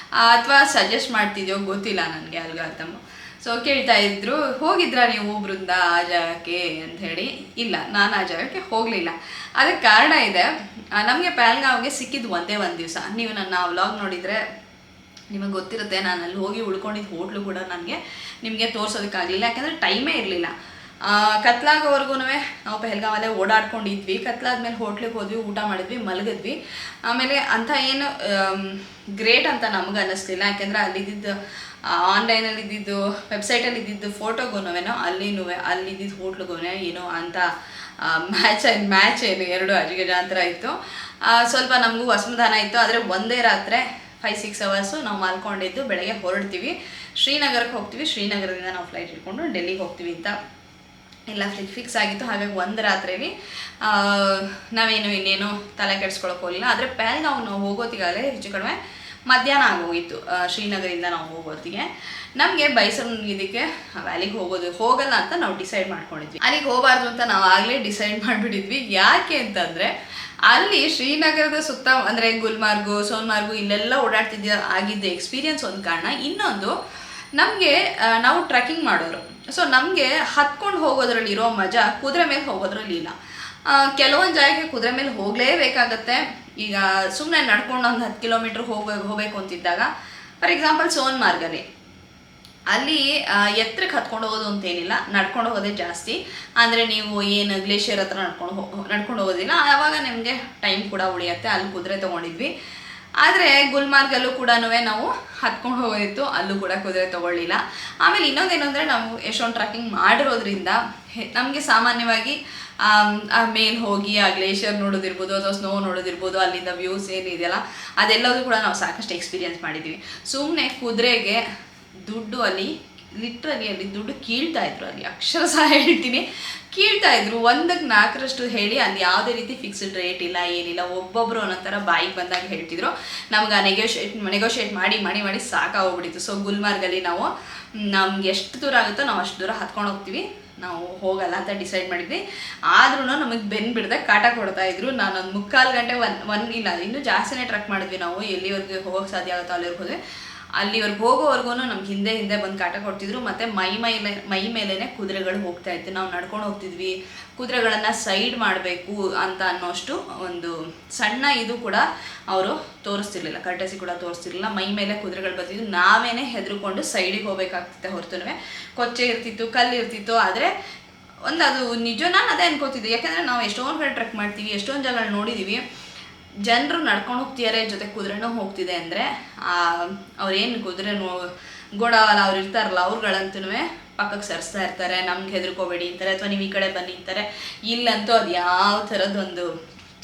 ಅಥವಾ ಸಜೆಸ್ಟ್ ಮಾಡ್ತಿದ್ಯೋ ಗೊತ್ತಿಲ್ಲ ನನಗೆ ಅಲ್ಗಾತಮ್ಮ. ಸೊ ಕೇಳ್ತಾ ಇದ್ರು, ಹೋಗಿದ್ರಾ ನೀವು ಬೃಂದ ಆ ಜಾಗಕ್ಕೆ ಅಂತ ಹೇಳಿ. ಇಲ್ಲ, ನಾನು ಆ ಜಾಗಕ್ಕೆ ಹೋಗಲಿಲ್ಲ. ಅದಕ್ಕೆ ಕಾರಣ ಇದೆ. ನಮಗೆ ಪೆಹಲ್ಗಾಂವ್ಗೆ ಸಿಕ್ಕಿದ್ದು ಒಂದೇ ಒಂದು ದಿವಸ. ನೀವು ನನ್ನ ವ್ಲಾಗ್ ನೋಡಿದರೆ ನಿಮಗೆ ಗೊತ್ತಿರುತ್ತೆ, ನಾನು ಅಲ್ಲಿ ಹೋಗಿ ಉಳ್ಕೊಂಡಿದ್ದು ಹೋಟ್ಲು ಕೂಡ ನಿಮಗೆ ತೋರಿಸೋದಕ್ಕಾಗಲಿಲ್ಲ, ಯಾಕಂದರೆ ಟೈಮೇ ಇರಲಿಲ್ಲ. ಕತ್ಲಾಗೋವರೆಗೂ ನಾವು ಪೆಹಲ್ಗಾಂವಲ್ಲೇ ಓಡಾಡ್ಕೊಂಡಿದ್ವಿ. ಕತ್ಲಾದ್ಮೇಲೆ ಹೋಟ್ಲಿಗೆ ಹೋದ್ವಿ, ಊಟ ಮಾಡಿದ್ವಿ, ಮಲಗಿದ್ವಿ. ಆಮೇಲೆ ಅಂಥ ಏನು ಗ್ರೇಟ್ ಅಂತ ನಮಗೆ ಅನ್ನಿಸ್ಲಿಲ್ಲ, ಯಾಕೆಂದರೆ ಅಲ್ಲಿದ್ದು ಆನ್ಲೈನಲ್ಲಿ ಇದ್ದಿದ್ದು, ವೆಬ್ಸೈಟಲ್ಲಿ ಇದ್ದಿದ್ದು ಫೋಟೋಗೂ ಅಲ್ಲಿದ್ದಿದ್ದು ಹೋಟ್ಲಿಗೂ ಏನೋ ಅಂತ ಮ್ಯಾಚ್ ಏನು ಎರಡು ಅಜಗಜಾಂತರ ಇತ್ತು. ಸ್ವಲ್ಪ ನಮಗೂ ಅಸಮಾಧಾನ ಇತ್ತು. ಆದರೆ ಒಂದೇ ರಾತ್ರಿ 5-6 ಅವರ್ಸು ನಾವು ಮಲ್ಕೊಂಡಿದ್ದು. ಬೆಳಗ್ಗೆ ಹೊರಡ್ತೀವಿ, ಶ್ರೀನಗರಕ್ಕೆ ಹೋಗ್ತೀವಿ, ಶ್ರೀನಗರದಿಂದ ನಾವು ಫ್ಲೈಟ್ ಇಟ್ಕೊಂಡು ಡೆಲ್ಲಿಗೆ ಹೋಗ್ತೀವಿ ಅಂತ ಎಲ್ಲ ಫಿಕ್ಸ್ ಆಗಿತ್ತು. ಹಾಗಾಗಿ ಒಂದು ರಾತ್ರಿಲಿ ನಾವೇನು ಇನ್ನೇನು ತಲೆ ಕೆಡಿಸ್ಕೊಳಕ್ಕೆ ಹೋಗಲಿಲ್ಲ. ಆದರೆ ಪೆಹಲ್ಗಾಂವ್ ನಾವು ಹೋಗೋತಿಗಾಗಲೇ ಹೆಚ್ಚು ಕಡಿಮೆ ಮಧ್ಯಾಹ್ನ ಆಗೋಗಿತ್ತು. ಶ್ರೀನಗರಿಂದ ನಾವು ಹೋಗೋತ್ತಿಗೆ ನಮಗೆ ಬೈಸನ್ ಇದಕ್ಕೆ ವ್ಯಾಲಿಗೆ ಹೋಗಲ್ಲ ಅಂತ ನಾವು ಡಿಸೈಡ್ ಮಾಡ್ಕೊಂಡಿದ್ವಿ. ಅಲ್ಲಿಗೆ ಹೋಗಬಾರ್ದು ಅಂತ ನಾವು ಆಗಲೇ ಡಿಸೈಡ್ ಮಾಡಿಬಿಟ್ಟಿದ್ವಿ. ಯಾಕೆ ಅಂತಂದರೆ ಅಲ್ಲಿ ಶ್ರೀನಗರದ ಸುತ್ತ ಅಂದರೆ ಗುಲ್ಮಾರ್ಗು, ಸೋನ್ಮಾರ್ಗು ಇಲ್ಲೆಲ್ಲ ಆಗಿದ್ದ ಎಕ್ಸ್ಪೀರಿಯನ್ಸ್ ಒಂದು ಕಾರಣ. ಇನ್ನೊಂದು, ನಮಗೆ ನಾವು ಟ್ರೆಕ್ಕಿಂಗ್ ಮಾಡೋರು, ಸೊ ನಮಗೆ ಹತ್ಕೊಂಡು ಹೋಗೋದ್ರಲ್ಲಿ ಇರೋ ಮಜಾ ಕುದುರೆ ಮೇಲೆ ಹೋಗೋದ್ರಲ್ಲಿ ಇಲ್ಲ. ಕೆಲವೊಂದು ಜಾಗಕ್ಕೆ ಕುದುರೆ ಮೇಲೆ ಹೋಗಲೇಬೇಕಾಗತ್ತೆ. ಈಗ ಸುಮ್ಮನೆ ನಡ್ಕೊಂಡು ಒಂದು 10 ಕಿಲೋಮೀಟ್ರ್ ಹೋಗಬೇಕು ಅಂತಿದ್ದಾಗ, ಫಾರ್ ಎಕ್ಸಾಂಪಲ್ ಸೋನ್ಮಾರ್ಗಲ್ಲಿ ಅಲ್ಲಿ ಎತ್ತರಕ್ಕೆ ಹತ್ಕೊಂಡು ಹೋಗೋದು ಅಂತೇನಿಲ್ಲ, ನಡ್ಕೊಂಡು ಹೋಗೋದೇ ಜಾಸ್ತಿ. ಅಂದರೆ ನೀವು ಏನು ಗ್ಲೇಷಿಯರ್ ಹತ್ರ ನಡ್ಕೊಂಡು ಹೋಗೋದಿಲ್ಲ, ಆವಾಗ ನಿಮಗೆ ಟೈಮ್ ಕೂಡ ಉಳಿಯುತ್ತೆ. ಅಲ್ಲಿ ಕುದುರೆ ತೊಗೊಂಡಿದ್ವಿ. ಆದರೆ ಗುಲ್ಮಾರ್ಗಲ್ಲೂ ಕೂಡ ನಾವು ಹತ್ಕೊಂಡು ಹೋಗೋದಿತ್ತು, ಅಲ್ಲೂ ಕೂಡ ಕುದುರೆ ತೊಗೊಳ್ಳಿಲ್ಲ. ಆಮೇಲೆ ಇನ್ನೊಂದೇನು ಅಂದರೆ, ನಾವು ಎಷ್ಟೊಂದು ಟ್ರೆಕ್ಕಿಂಗ್ ಮಾಡಿರೋದ್ರಿಂದ ನಮಗೆ ಸಾಮಾನ್ಯವಾಗಿ ಮೇಲೆ ಹೋಗಿ ಆ ಗ್ಲೇಷಿಯರ್ ನೋಡೋದಿರ್ಬೋದು ಅಥವಾ ಸ್ನೋ ನೋಡೋದಿರ್ಬೋದು, ಅಲ್ಲಿಂದ ವ್ಯೂಸ್ ಏನಿದೆಯಲ್ಲ ಅದೆಲ್ಲದೂ ಕೂಡ ನಾವು ಸಾಕಷ್ಟು ಎಕ್ಸ್ಪೀರಿಯೆನ್ಸ್ ಮಾಡಿದ್ದೀವಿ. ಸುಮ್ಮನೆ ಕುದುರೆಗೆ ದುಡ್ಡು ಅಲ್ಲಿ ದುಡ್ಡು ಕೀಳ್ತಾಯಿದ್ರು. ಅಲ್ಲಿ ಅಕ್ಷರಶಃ ಹೇಳ್ತೀನಿ, ಕೀಳ್ತಾಯಿದ್ರು. 1ಕ್ಕೆ 4ರಷ್ಟು ಹೇಳಿ ಅಲ್ಲಿ ಯಾವುದೇ ರೀತಿ ಫಿಕ್ಸ್ಡ್ ರೇಟ್ ಇಲ್ಲ, ಏನಿಲ್ಲ. ಒಬ್ಬೊಬ್ಬರು ಒಂದೊಂಥರ ಬಾಯಿಗೆ ಬಂದಾಗ ಹೇಳ್ತಿದ್ರು. ನಮ್ಗೆ ಆ ನೆಗೋಷಿಯೇಟ್ ಮಾಡಿ ಸಾಕಾಗೋಗ್ಬಿಟ್ಟಿತ್ತು. ಸೊ ಗುಲ್ಮಾರ್ಗಲ್ಲಿ ನಮ್ಗೆ ಎಷ್ಟು ದೂರ ಆಗುತ್ತೋ ನಾವು ಅಷ್ಟು ದೂರ ಹತ್ಕೊಂಡು ಹೋಗ್ತೀವಿ, ನಾವು ಹೋಗಲ್ಲ ಅಂತ ಡಿಸೈಡ್ ಮಾಡಿದ್ವಿ. ಆದ್ರೂ ನಮಗೆ ಬೆನ್ನು ಬಿಡದೆ ಕಾಟ ಕೊಡ್ತಾಯಿದ್ರು. ನಾನೊಂದು 3/4 ಗಂಟೆ ಇಲ್ಲ ಇನ್ನೂ ಜಾಸ್ತಿನೇ ಟ್ರೆಕ್ ಮಾಡಿದ್ವಿ ನಾವು. ಎಲ್ಲಿವರೆಗೆ ಹೋಗೋಕ್ಕೆ ಸಾಧ್ಯ ಆಗುತ್ತೋ ಅಲ್ಲಿವರೆಗೆ ಹೋದ್ವಿ. ಅಲ್ಲಿವರೆಗೆ ಹೋಗೋವರೆಗೂ ನಮ್ಗೆ ಹಿಂದೆ ಹಿಂದೆ ಬಂದು ಕಾಟ ಕೊಡ್ತಿದ್ರು. ಮತ್ತು ಮೈ ಮೇಲೇ ಕುದುರೆಗಳು ಹೋಗ್ತಾ ಇತ್ತು. ನಾವು ನಡ್ಕೊಂಡು ಹೋಗ್ತಿದ್ವಿ. ಕುದುರೆಗಳನ್ನು ಸೈಡ್ ಮಾಡಬೇಕು ಅಂತ ಅನ್ನೋಷ್ಟು ಒಂದು ಸಣ್ಣ ಇದು ಕೂಡ ಅವರು ತೋರಿಸ್ತಿರ್ಲಿಲ್ಲ, ಕರ್ಟಸಿ ಕೂಡ ತೋರಿಸ್ತಿರ್ಲಿಲ್ಲ. ಮೈ ಮೇಲೆ ಕುದುರೆಗಳು ಬರ್ತಿದ್ವು, ನಾವೇನೇ ಹೆದರ್ಕೊಂಡು ಸೈಡಿಗೆ ಹೋಗ್ಬೇಕಾಗ್ತಿತ್ತೆ ಹೊರತುನೂ ಕೊಚ್ಚೆ ಇರ್ತಿತ್ತು, ಕಲ್ಲು ಇರ್ತಿತ್ತು. ಆದರೆ ಅದು ನಿಜ, ನಾನು ಅದೇ ಅನ್ಕೋತಿದ್ದೆ. ಯಾಕಂದರೆ ನಾವು ಎಷ್ಟೊಂದು ಕಡೆ ಟ್ರೆಕ್ ಮಾಡ್ತೀವಿ, ಎಷ್ಟೊಂದು ಜಾಗಗಳು ನೋಡಿದ್ದೀವಿ, ಜನರು ನಡ್ಕೊಂಡು ಹೋಗ್ತಿದ್ದಾರೆ, ಜೊತೆ ಕುದುರೆನೂ ಹೋಗ್ತಿದೆ ಅಂದರೆ ಅವ್ರೇನು ಕುದುರೆ ಗೋಡಾವಲ್ಲ ಅವ್ರು ಇರ್ತಾರಲ್ಲ ಅವ್ರುಗಳಂತೂ ಪಕ್ಕಕ್ಕೆ ಸರಿಸ್ತಾ ಇರ್ತಾರೆ, ನಮ್ಗೆ ಹೆದರ್ಕೋಬೇಡಿ ಅಂತಾರೆ, ಅಥವಾ ನೀವು ಈ ಕಡೆ ಬನ್ನಿ ಅಂತಾರೆ. ಇಲ್ಲಂತೂ ಅದು ಯಾವ ಥರದ್ದೊಂದು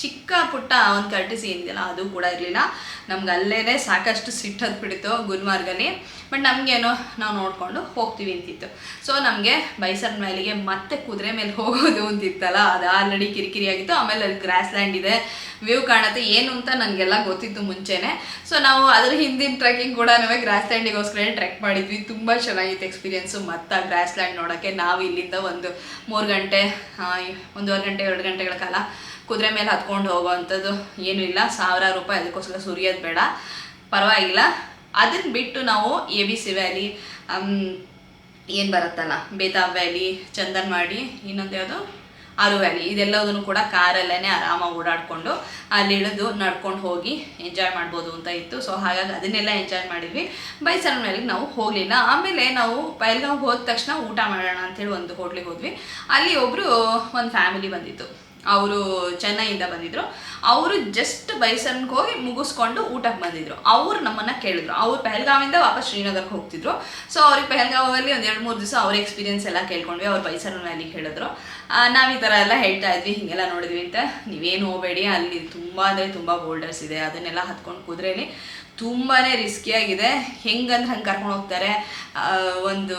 ಚಿಕ್ಕ ಪುಟ್ಟ ಒಂದು ಕರ್ಟಿಸಿ ಏನಿದೆಯಲ್ಲ ಅದು ಕೂಡ ಇರಲಿಲ್ಲ. ನಮ್ಗೆ ಅಲ್ಲೇ ಸಾಕಷ್ಟು ಸಿಟ್ಟು ಬಿಡ್ತು ಗುಲ್ಮಾರ್ಗಲ್ಲಿ. ಬಟ್ ನಮಗೇನೋ ನಾವು ನೋಡಿಕೊಂಡು ಹೋಗ್ತೀವಿ ಅಂತಿತ್ತು. ಸೊ ನಮಗೆ ಬೈಸನ್ ವ್ಯಾಲಿಗೆ ಮತ್ತೆ ಕುದುರೆ ಮೇಲೆ ಹೋಗೋದು ಅಂತಿತ್ತಲ್ಲ, ಅದು ಆಲ್ರೆಡಿ ಕಿರಿಕಿರಿಯಾಗಿತ್ತು. ಆಮೇಲೆ ಅಲ್ಲಿ ಗ್ರಾಸ್ ಲ್ಯಾಂಡ್ ಇದೆ, ವ್ಯೂ ಕಾಣುತ್ತೆ ಏನು ಅಂತ ನನಗೆಲ್ಲ ಗೊತ್ತಿತ್ತು ಮುಂಚೆನೇ. ಸೊ ನಾವು ಅದ್ರ ಹಿಂದಿನ ಟ್ರೆಕ್ಕಿಂಗ್ ಕೂಡ ಗ್ರಾಸ್ ಲ್ಯಾಂಡಿಗೋಸ್ಕರ ಟ್ರೆಕ್ ಮಾಡಿದ್ವಿ. ತುಂಬ ಚೆನ್ನಾಗಿತ್ತು ಎಕ್ಸ್ಪೀರಿಯೆನ್ಸು. ಮತ್ತು ಆ ಗ್ರಾಸ್ ಲ್ಯಾಂಡ್ ನೋಡೋಕ್ಕೆ ನಾವು ಇಲ್ಲಿಂದ ಒಂದು 3 ಗಂಟೆ 1.5 ಗಂಟೆ 2 ಗಂಟೆಗಳ ಕಾಲ ಕುದುರೆ ಮೇಲೆ ಹತ್ಕೊಂಡು ಹೋಗೋವಂಥದ್ದು ಏನೂ ಇಲ್ಲ. 1000 ರೂಪಾಯಿ ಅದಕ್ಕೋಸ್ಕರ ಸುರಿಯೋದು ಬೇಡ, ಪರವಾಗಿಲ್ಲ. ಅದನ್ನು ಬಿಟ್ಟು ನಾವು ABC ವ್ಯಾಲಿ, ಏನು ಬರುತ್ತಲ್ಲ ಬೇತಾಬ್ ವ್ಯಾಲಿ, ಚಂದನ್ವಾಡಿ, ಇನ್ನೊಂದು ಯಾವುದು ಆರು ವ್ಯಾಲಿ, ಇದೆಲ್ಲದನ್ನು ಕೂಡ ಕಾರಲ್ಲೇ ಆರಾಮಾಗಿ ಓಡಾಡಿಕೊಂಡು ಅಲ್ಲಿ ಇಳಿದು ನಡ್ಕೊಂಡು ಹೋಗಿ ಎಂಜಾಯ್ ಮಾಡ್ಬೋದು ಅಂತ ಇತ್ತು. ಸೊ ಹಾಗಾಗಿ ಅದನ್ನೆಲ್ಲ ಎಂಜಾಯ್ ಮಾಡಿದ್ವಿ. ಬೈಸನ್ ವ್ಯಾಲಿಗೆ ನಾವು ಹೋಗಲಿಲ್ಲ. ಆಮೇಲೆ ನಾವು ಪಹಲ್ಗಾಮ್ ಹೋದ ತಕ್ಷಣ ಊಟ ಮಾಡೋಣ ಅಂಥೇಳಿ ಒಂದು ಹೋಟ್ಲಿಗೆ ಹೋದ್ವಿ. ಅಲ್ಲಿ ಒಂದು ಫ್ಯಾಮಿಲಿ ಬಂದಿತ್ತು, ಅವರು ಚೆನ್ನೈಯಿಂದ ಬಂದಿದ್ರು. ಅವರು ಜಸ್ಟ್ ಬೈಸನ್ಗೆ ಹೋಗಿ ಮುಗಿಸ್ಕೊಂಡು ಊಟಕ್ಕೆ ಬಂದಿದ್ರು. ಅವ್ರು ನಮ್ಮನ್ನು ಕೇಳಿದ್ರು, ಅವ್ರು ಪಹಲ್ಗಾಮಿಂದ ವಾಪಸ್ ಶ್ರೀನಗರ್ಗೆ ಹೋಗ್ತಿದ್ರು. ಸೊ ಅವ್ರಿಗೆ ಪಹಲ್ಗಾಮಲ್ಲಿ ಒಂದು 2-3 ದಿವಸ ಅವ್ರ ಎಕ್ಸ್ಪೀರಿಯನ್ಸ್ ಎಲ್ಲ ಕೇಳ್ಕೊಂಡ್ವಿ. ಅವ್ರು ಬೈಸನ್ ವ್ಯಾಲಿಗೆ ಹೇಳಿದ್ರು. ನಾವು ಈ ಥರ ಎಲ್ಲ ಹೇಳ್ತಾ ಇದ್ವಿ, ಹೀಗೆಲ್ಲ ನೋಡಿದ್ವಿ ಅಂತ. ನೀವೇನು ಹೋಗಬೇಡಿ, ಅಲ್ಲಿ ತುಂಬ ಅಂದರೆ ತುಂಬ ಬೋಲ್ಡರ್ಸ್ ಇದೆ, ಅದನ್ನೆಲ್ಲ ಹತ್ಕೊಂಡು ಕುದುರೆಯಲ್ಲಿ ತುಂಬಾ ರಿಸ್ಕಿಯಾಗಿದೆ. ಹೆಂಗಂದ್ರೆ ಹಂಗೆ ಕರ್ಕೊಂಡು ಹೋಗ್ತಾರೆ. ಒಂದು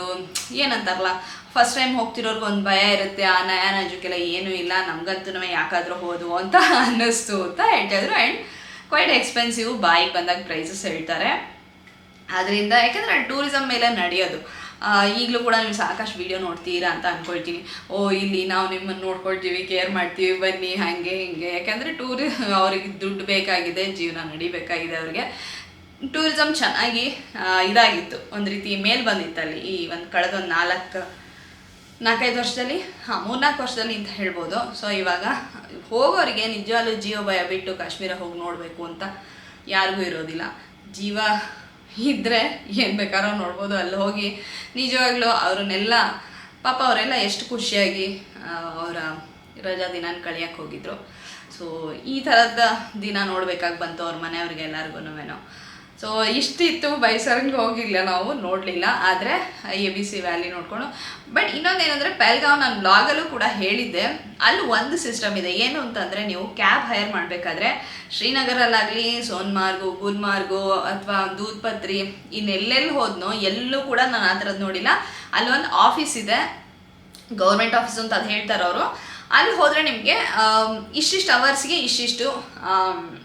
ಏನಂತಾರಲ್ಲ, ಫಸ್ಟ್ ಟೈಮ್ ಹೋಗ್ತಿರೋರ್ಗೆ ಒಂದು ಭಯ ಇರುತ್ತೆ, ಆ ನಜಕ್ಕೆಲ್ಲ ಏನೂ ಇಲ್ಲ, ನಮಗಂತೂ ಯಾಕಾದರೂ ಹೋದ್ವು ಅಂತ ಅನ್ನಿಸ್ತು ಅಂತ ಹೇಳ್ತಾಯಿದ್ರು. ಆ್ಯಂಡ್ ಕ್ವೈಟ್ ಎಕ್ಸ್ಪೆನ್ಸಿವ್, ಬಾಯಿಗೆ ಬಂದಾಗ ಪ್ರೈಸಸ್ ಹೇಳ್ತಾರೆ. ಅದರಿಂದ ಯಾಕಂದರೆ ಅಲ್ಲಿ ಟೂರಿಸಮ್ ಮೇಲೆ ನಡೆಯೋದು. ಈಗಲೂ ಕೂಡ ನೀವು ಸಾಕಷ್ಟು ವೀಡಿಯೋ ನೋಡ್ತೀರಾ ಅಂತ ಅಂದ್ಕೊಳ್ತೀನಿ. ಇಲ್ಲಿ ನಾವು ನಿಮ್ಮನ್ನು ನೋಡ್ಕೊಳ್ತೀವಿ, ಕೇರ್ ಮಾಡ್ತೀವಿ, ಬನ್ನಿ ಹಾಗೆ ಹಿಂಗೆ. ಯಾಕಂದರೆ ಅವ್ರಿಗೆ ದುಡ್ಡು ಬೇಕಾಗಿದೆ, ಜೀವನ ನಡಿಬೇಕಾಗಿದೆ ಅವ್ರಿಗೆ. ಟೂರಿಸಮ್ ಚೆನ್ನಾಗಿ ಇದಾಗಿತ್ತು, ಒಂದು ರೀತಿ ಮೇಲ್ ಬಂದಿತ್ತು ಅಲ್ಲಿ ಈ ಕಳೆದ ಒಂದು 4-5 ವರ್ಷದಲ್ಲಿ, 3-4 ವರ್ಷದಲ್ಲಿ ಅಂತ ಹೇಳ್ಬೋದು. ಸೊ ಇವಾಗ ಹೋಗೋರಿಗೆ ನಿಜವಾಗ್ಲೂ ಜೀವ ಭಯ ಬಿಟ್ಟು ಕಾಶ್ಮೀರ ಹೋಗಿ ನೋಡಬೇಕು ಅಂತ ಯಾರಿಗೂ ಇರೋದಿಲ್ಲ. ಜೀವ ಇದ್ದರೆ ಏನು ಬೇಕಾದ್ರೂ ನೋಡ್ಬೋದು. ಅಲ್ಲಿ ಹೋಗಿ ನಿಜವಾಗ್ಲೂ ಅವ್ರನ್ನೆಲ್ಲ ಪಾಪ ಅವರೆಲ್ಲ ಎಷ್ಟು ಖುಷಿಯಾಗಿ ಅವರ ರಜಾ ದಿನ ಕಳಿಯಕ್ಕೆ ಹೋಗಿದ್ರು. ಸೊ ಈ ಥರದ ದಿನ ನೋಡ್ಬೇಕಾಗಿ ಬಂತು ಅವ್ರ ಮನೆಯವ್ರಿಗೆ ಎಲ್ಲರಿಗೂ. ಸೊ ಇಷ್ಟಿತ್ತು. ಬೈಸನ್ಗೆ ಹೋಗಿಲ್ಲ, ನಾವು ನೋಡಲಿಲ್ಲ. ಆದರೆ ABC ವ್ಯಾಲಿ ನೋಡಿಕೊಂಡು. ಬಟ್ ಇನ್ನೊಂದೇನೆಂದರೆ ಪಹಲ್ಗಾಮ್ ನಾನು ಬ್ಲಾಗಲ್ಲೂ ಕೂಡ ಹೇಳಿದ್ದೆ, ಅಲ್ಲಿ ಒಂದು ಸಿಸ್ಟಮ್ ಇದೆ. ಏನು ಅಂತಂದರೆ, ನೀವು ಕ್ಯಾಬ್ ಹೈರ್ ಮಾಡಬೇಕಾದ್ರೆ ಶ್ರೀನಗರಲ್ಲಾಗಲಿ, ಸೋನ್ಮಾರ್ಗು, ಗುಲ್ಮಾರ್ಗು ಅಥವಾ ದೂದ್ ಪತ್ರಿ ಇನ್ನೆಲ್ಲೆಲ್ಲಿ ಹೋದ್ನೋ ಎಲ್ಲೂ ಕೂಡ ನಾನು ಆ ಥರದ್ದು ನೋಡಿಲ್ಲ. ಅಲ್ಲಿ ಒಂದು ಆಫೀಸ್ ಇದೆ, ಗೌರ್ಮೆಂಟ್ ಆಫೀಸು ಅಂತ ಅದು ಹೇಳ್ತಾರೆ ಅವರು. ಅಲ್ಲಿ ಹೋದರೆ ನಿಮಗೆ ಇಷ್ಟಿಷ್ಟು ಅವರ್ಸ್ಗೆ ಇಷ್ಟಿಷ್ಟು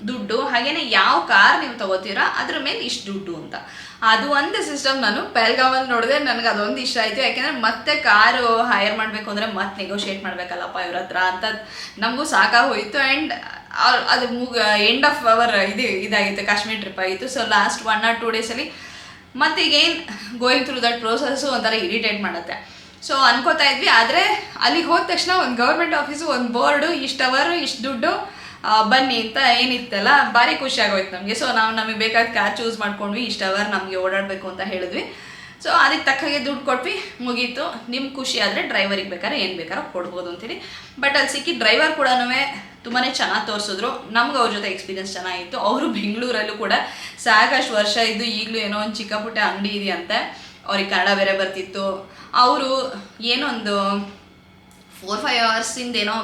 ದುಡ್ಡು, ಹಾಗೆಯೇ ಯಾವ ಕಾರ್ ನೀವು ತೊಗೋತೀರಾ ಅದ್ರ ಮೇಲೆ ಇಷ್ಟು ದುಡ್ಡು ಅಂತ. ಅದು ಒಂದು ಸಿಸ್ಟಮ್ ನಾನು ಪಹಲ್ಗಾಮಲ್ಲಿ ನೋಡಿದೆ. ನನಗೆ ಅದೊಂದು ಇಷ್ಟ ಆಯಿತು. ಯಾಕೆಂದರೆ ಮತ್ತೆ ಕಾರು ಹೈರ್ ಮಾಡಬೇಕು ಅಂದರೆ ಮತ್ತೆ ನೆಗೋಷಿಯೇಟ್ ಮಾಡಬೇಕಲ್ಲಪ್ಪ ಇವ್ರ ಹತ್ರ ಅಂತ ನಮಗೂ ಸಾಕಾಗೋಯಿತು. ಆ್ಯಂಡ್ ಅದು ಎಂಡ್ ಆಫ್ ಅವರ್ ಇದಾಗಿತ್ತು, ಕಾಶ್ಮೀರ್ ಟ್ರಿಪ್ ಆಗಿತ್ತು. ಸೊ ಲಾಸ್ಟ್ 1 or 2 ಡೇಸಲ್ಲಿ ಮತ್ತೆ ಈಗೇನು ಗೋಯಿಂಗ್ ಥ್ರೂ ದಟ್ ಪ್ರೋಸೆಸ್ಸು ಒಂಥರ ಇರಿಟೇಟ್ ಮಾಡುತ್ತೆ. ಸೊ ಅನ್ಕೋತಾ ಇದ್ವಿ. ಆದರೆ ಅಲ್ಲಿಗೆ ಹೋದ ತಕ್ಷಣ ಒಂದು ಗೌರ್ಮೆಂಟ್ ಆಫೀಸು, ಒಂದು ಬೋರ್ಡು, ಇಷ್ಟು ಅವರ್ ಇಷ್ಟು ದುಡ್ಡು ಬನ್ನಿ ಅಂತ ಏನಿತ್ತಲ್ಲ, ಭಾರಿ ಖುಷಿ ಆಗೋಯ್ತು ನಮಗೆ. ಸೊ ನಾವು ನಮಗೆ ಬೇಕಾದ ಕಾರ್ ಚೂಸ್ ಮಾಡ್ಕೊಂಡ್ವಿ, ಇಷ್ಟು ಅವರ್ ನಮಗೆ ಓಡಾಡಬೇಕು ಅಂತ ಹೇಳಿದ್ವಿ. ಸೊ ಅದಕ್ಕೆ ತಕ್ಕಾಗೆ ದುಡ್ಡು ಕೊಟ್ವಿ, ಮುಗೀತು. ನಿಮ್ಮ ಖುಷಿ ಆದರೆ ಡ್ರೈವರಿಗೆ ಬೇಕಾದ್ರೆ ಏನು ಬೇಕಾದ್ರೂ ಕೊಡ್ಬೋದು ಅಂತೇಳಿ. ಬಟ್ ಅಲ್ಲಿ ಸಿಕ್ಕಿ ಡ್ರೈವರ್ ಕೂಡ ತುಂಬಾ ಚೆನ್ನಾಗಿ ತೋರಿಸಿದ್ರು. ನಮ್ಗೆ ಅವ್ರ ಜೊತೆ ಎಕ್ಸ್ಪೀರಿಯನ್ಸ್ ಚೆನ್ನಾಗಿತ್ತು. ಅವರು ಬೆಂಗಳೂರಲ್ಲೂ ಕೂಡ ಸಾಕಷ್ಟು ವರ್ಷ ಇದ್ದು ಈಗಲೂ ಏನೋ ಒಂದು ಚಿಕ್ಕ ಪುಟ್ಟ ಅಂಗಡಿ ಇದೆಯಂತೆ. ಅವ್ರಿಗೆ ಕನ್ನಡ ಬೇರೆ ಬರ್ತಿತ್ತು. ಅವರು ಏನೋ ಒಂದು 4-5 ಅವರ್ಸಿಂದ ಏನೋ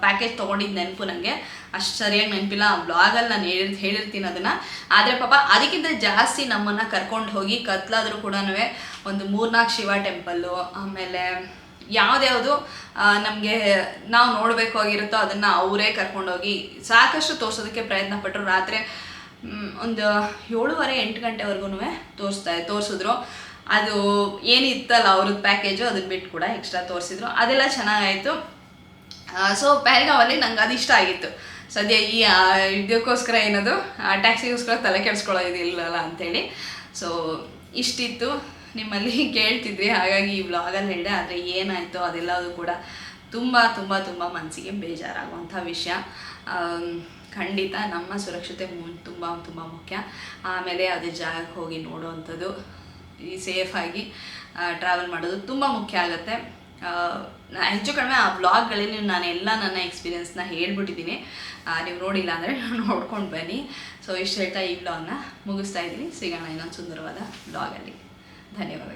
ಪ್ಯಾಕೇಜ್ ತೊಗೊಂಡಿದ್ದು ನೆನಪು ನನಗೆ, ಅಷ್ಟು ಸರಿಯಾಗಿ ನೆನಪಿಲ್ಲ. ಆ ಬ್ಲಾಗಲ್ಲಿ ನಾನು ಹೇಳಿರ್ತೀನಿ ಅದನ್ನು. ಆದರೆ ಪಾಪ ಅದಕ್ಕಿಂತ ಜಾಸ್ತಿ ನಮ್ಮನ್ನು ಕರ್ಕೊಂಡು ಹೋಗಿ ಕತ್ಲಾದರೂ ಕೂಡ ಒಂದು 3-4 ಶಿವ ಟೆಂಪಲ್ಲು, ಆಮೇಲೆ ಯಾವುದ್ಯಾವುದು ನಮಗೆ ನಾವು ನೋಡಬೇಕಾಗಿರುತ್ತೋ ಅದನ್ನು ಅವರೇ ಕರ್ಕೊಂಡೋಗಿ ಸಾಕಷ್ಟು ತೋರಿಸೋದಕ್ಕೆ ಪ್ರಯತ್ನ ಪಟ್ಟರು. ರಾತ್ರಿ ಒಂದು 7:30-8 ಗಂಟೆವರೆಗೂ ತೋರಿಸಿದ್ರು. ಅದು ಏನಿತ್ತಲ್ಲ ಅವ್ರದ್ದು ಪ್ಯಾಕೇಜು, ಅದನ್ನ ಬಿಟ್ಟು ಕೂಡ ಎಕ್ಸ್ಟ್ರಾ ತೋರಿಸಿದ್ರು. ಅದೆಲ್ಲ ಚೆನ್ನಾಗಾಯಿತು. ಸೊ ಪಹಲ್ಗಾಮಲ್ಲಿ ನಂಗೆ ಅದು ಇಷ್ಟ ಆಗಿತ್ತು. ಸದ್ಯ ಈ ಇದಕ್ಕೋಸ್ಕರ ಏನದು ಟ್ಯಾಕ್ಸಿಗೋಸ್ಕರ ತಲೆ ಕೆಡಿಸ್ಕೊಳ್ಳೋದಿಲ್ಲಲ್ಲ ಅಂಥೇಳಿ. ಸೊ ಇಷ್ಟಿತ್ತು, ನಿಮ್ಮಲ್ಲಿ ಕೇಳ್ತಿದ್ರಿ, ಹಾಗಾಗಿ ಈ ವ್ಲಾಗಲ್ಲಿ ಹೇಳಿದೆ. ಆದರೆ ಏನಾಯಿತು ಅದೆಲ್ಲವೂ ಕೂಡ ತುಂಬ ತುಂಬ ತುಂಬ ಮನಸ್ಸಿಗೆ ಬೇಜಾರಾಗುವಂಥ ವಿಷಯ. ಖಂಡಿತ ನಮ್ಮ ಸುರಕ್ಷತೆ ತುಂಬ ತುಂಬ ಮುಖ್ಯ. ಆಮೇಲೆ ಅದೇ ಜಾಗಕ್ಕೆ ಹೋಗಿ ನೋಡುವಂಥದ್ದು, ಈ ಸೇಫಾಗಿ ಟ್ರಾವೆಲ್ ಮಾಡೋದು ತುಂಬ ಮುಖ್ಯ ಆಗುತ್ತೆ. ಹೆಚ್ಚು ಕಡಿಮೆ ಆ ವ್ಲಾಗ್ಗಳಲ್ಲಿ ನಾನು ಎಲ್ಲ ನನ್ನ ಎಕ್ಸ್ಪೀರಿಯೆನ್ಸ್ನ ಹೇಳ್ಬಿಟ್ಟಿದ್ದೀನಿ. ನೀವು ನೋಡಿಲ್ಲ ಅಂದರೆ ನೋಡ್ಕೊಂಡು ಬನ್ನಿ. ಸೊ ಇಷ್ಟು ಹೇಳ್ತಾ ಈ ವ್ಲಾಗ್ನ ಮುಗಿಸ್ತಾ ಇದ್ದೀನಿ. ಸಿಗೋಣ ಇನ್ನೊಂದು ಸುಂದರವಾದ ವ್ಲಾಗಲ್ಲಿ. ಧನ್ಯವಾದಗಳು.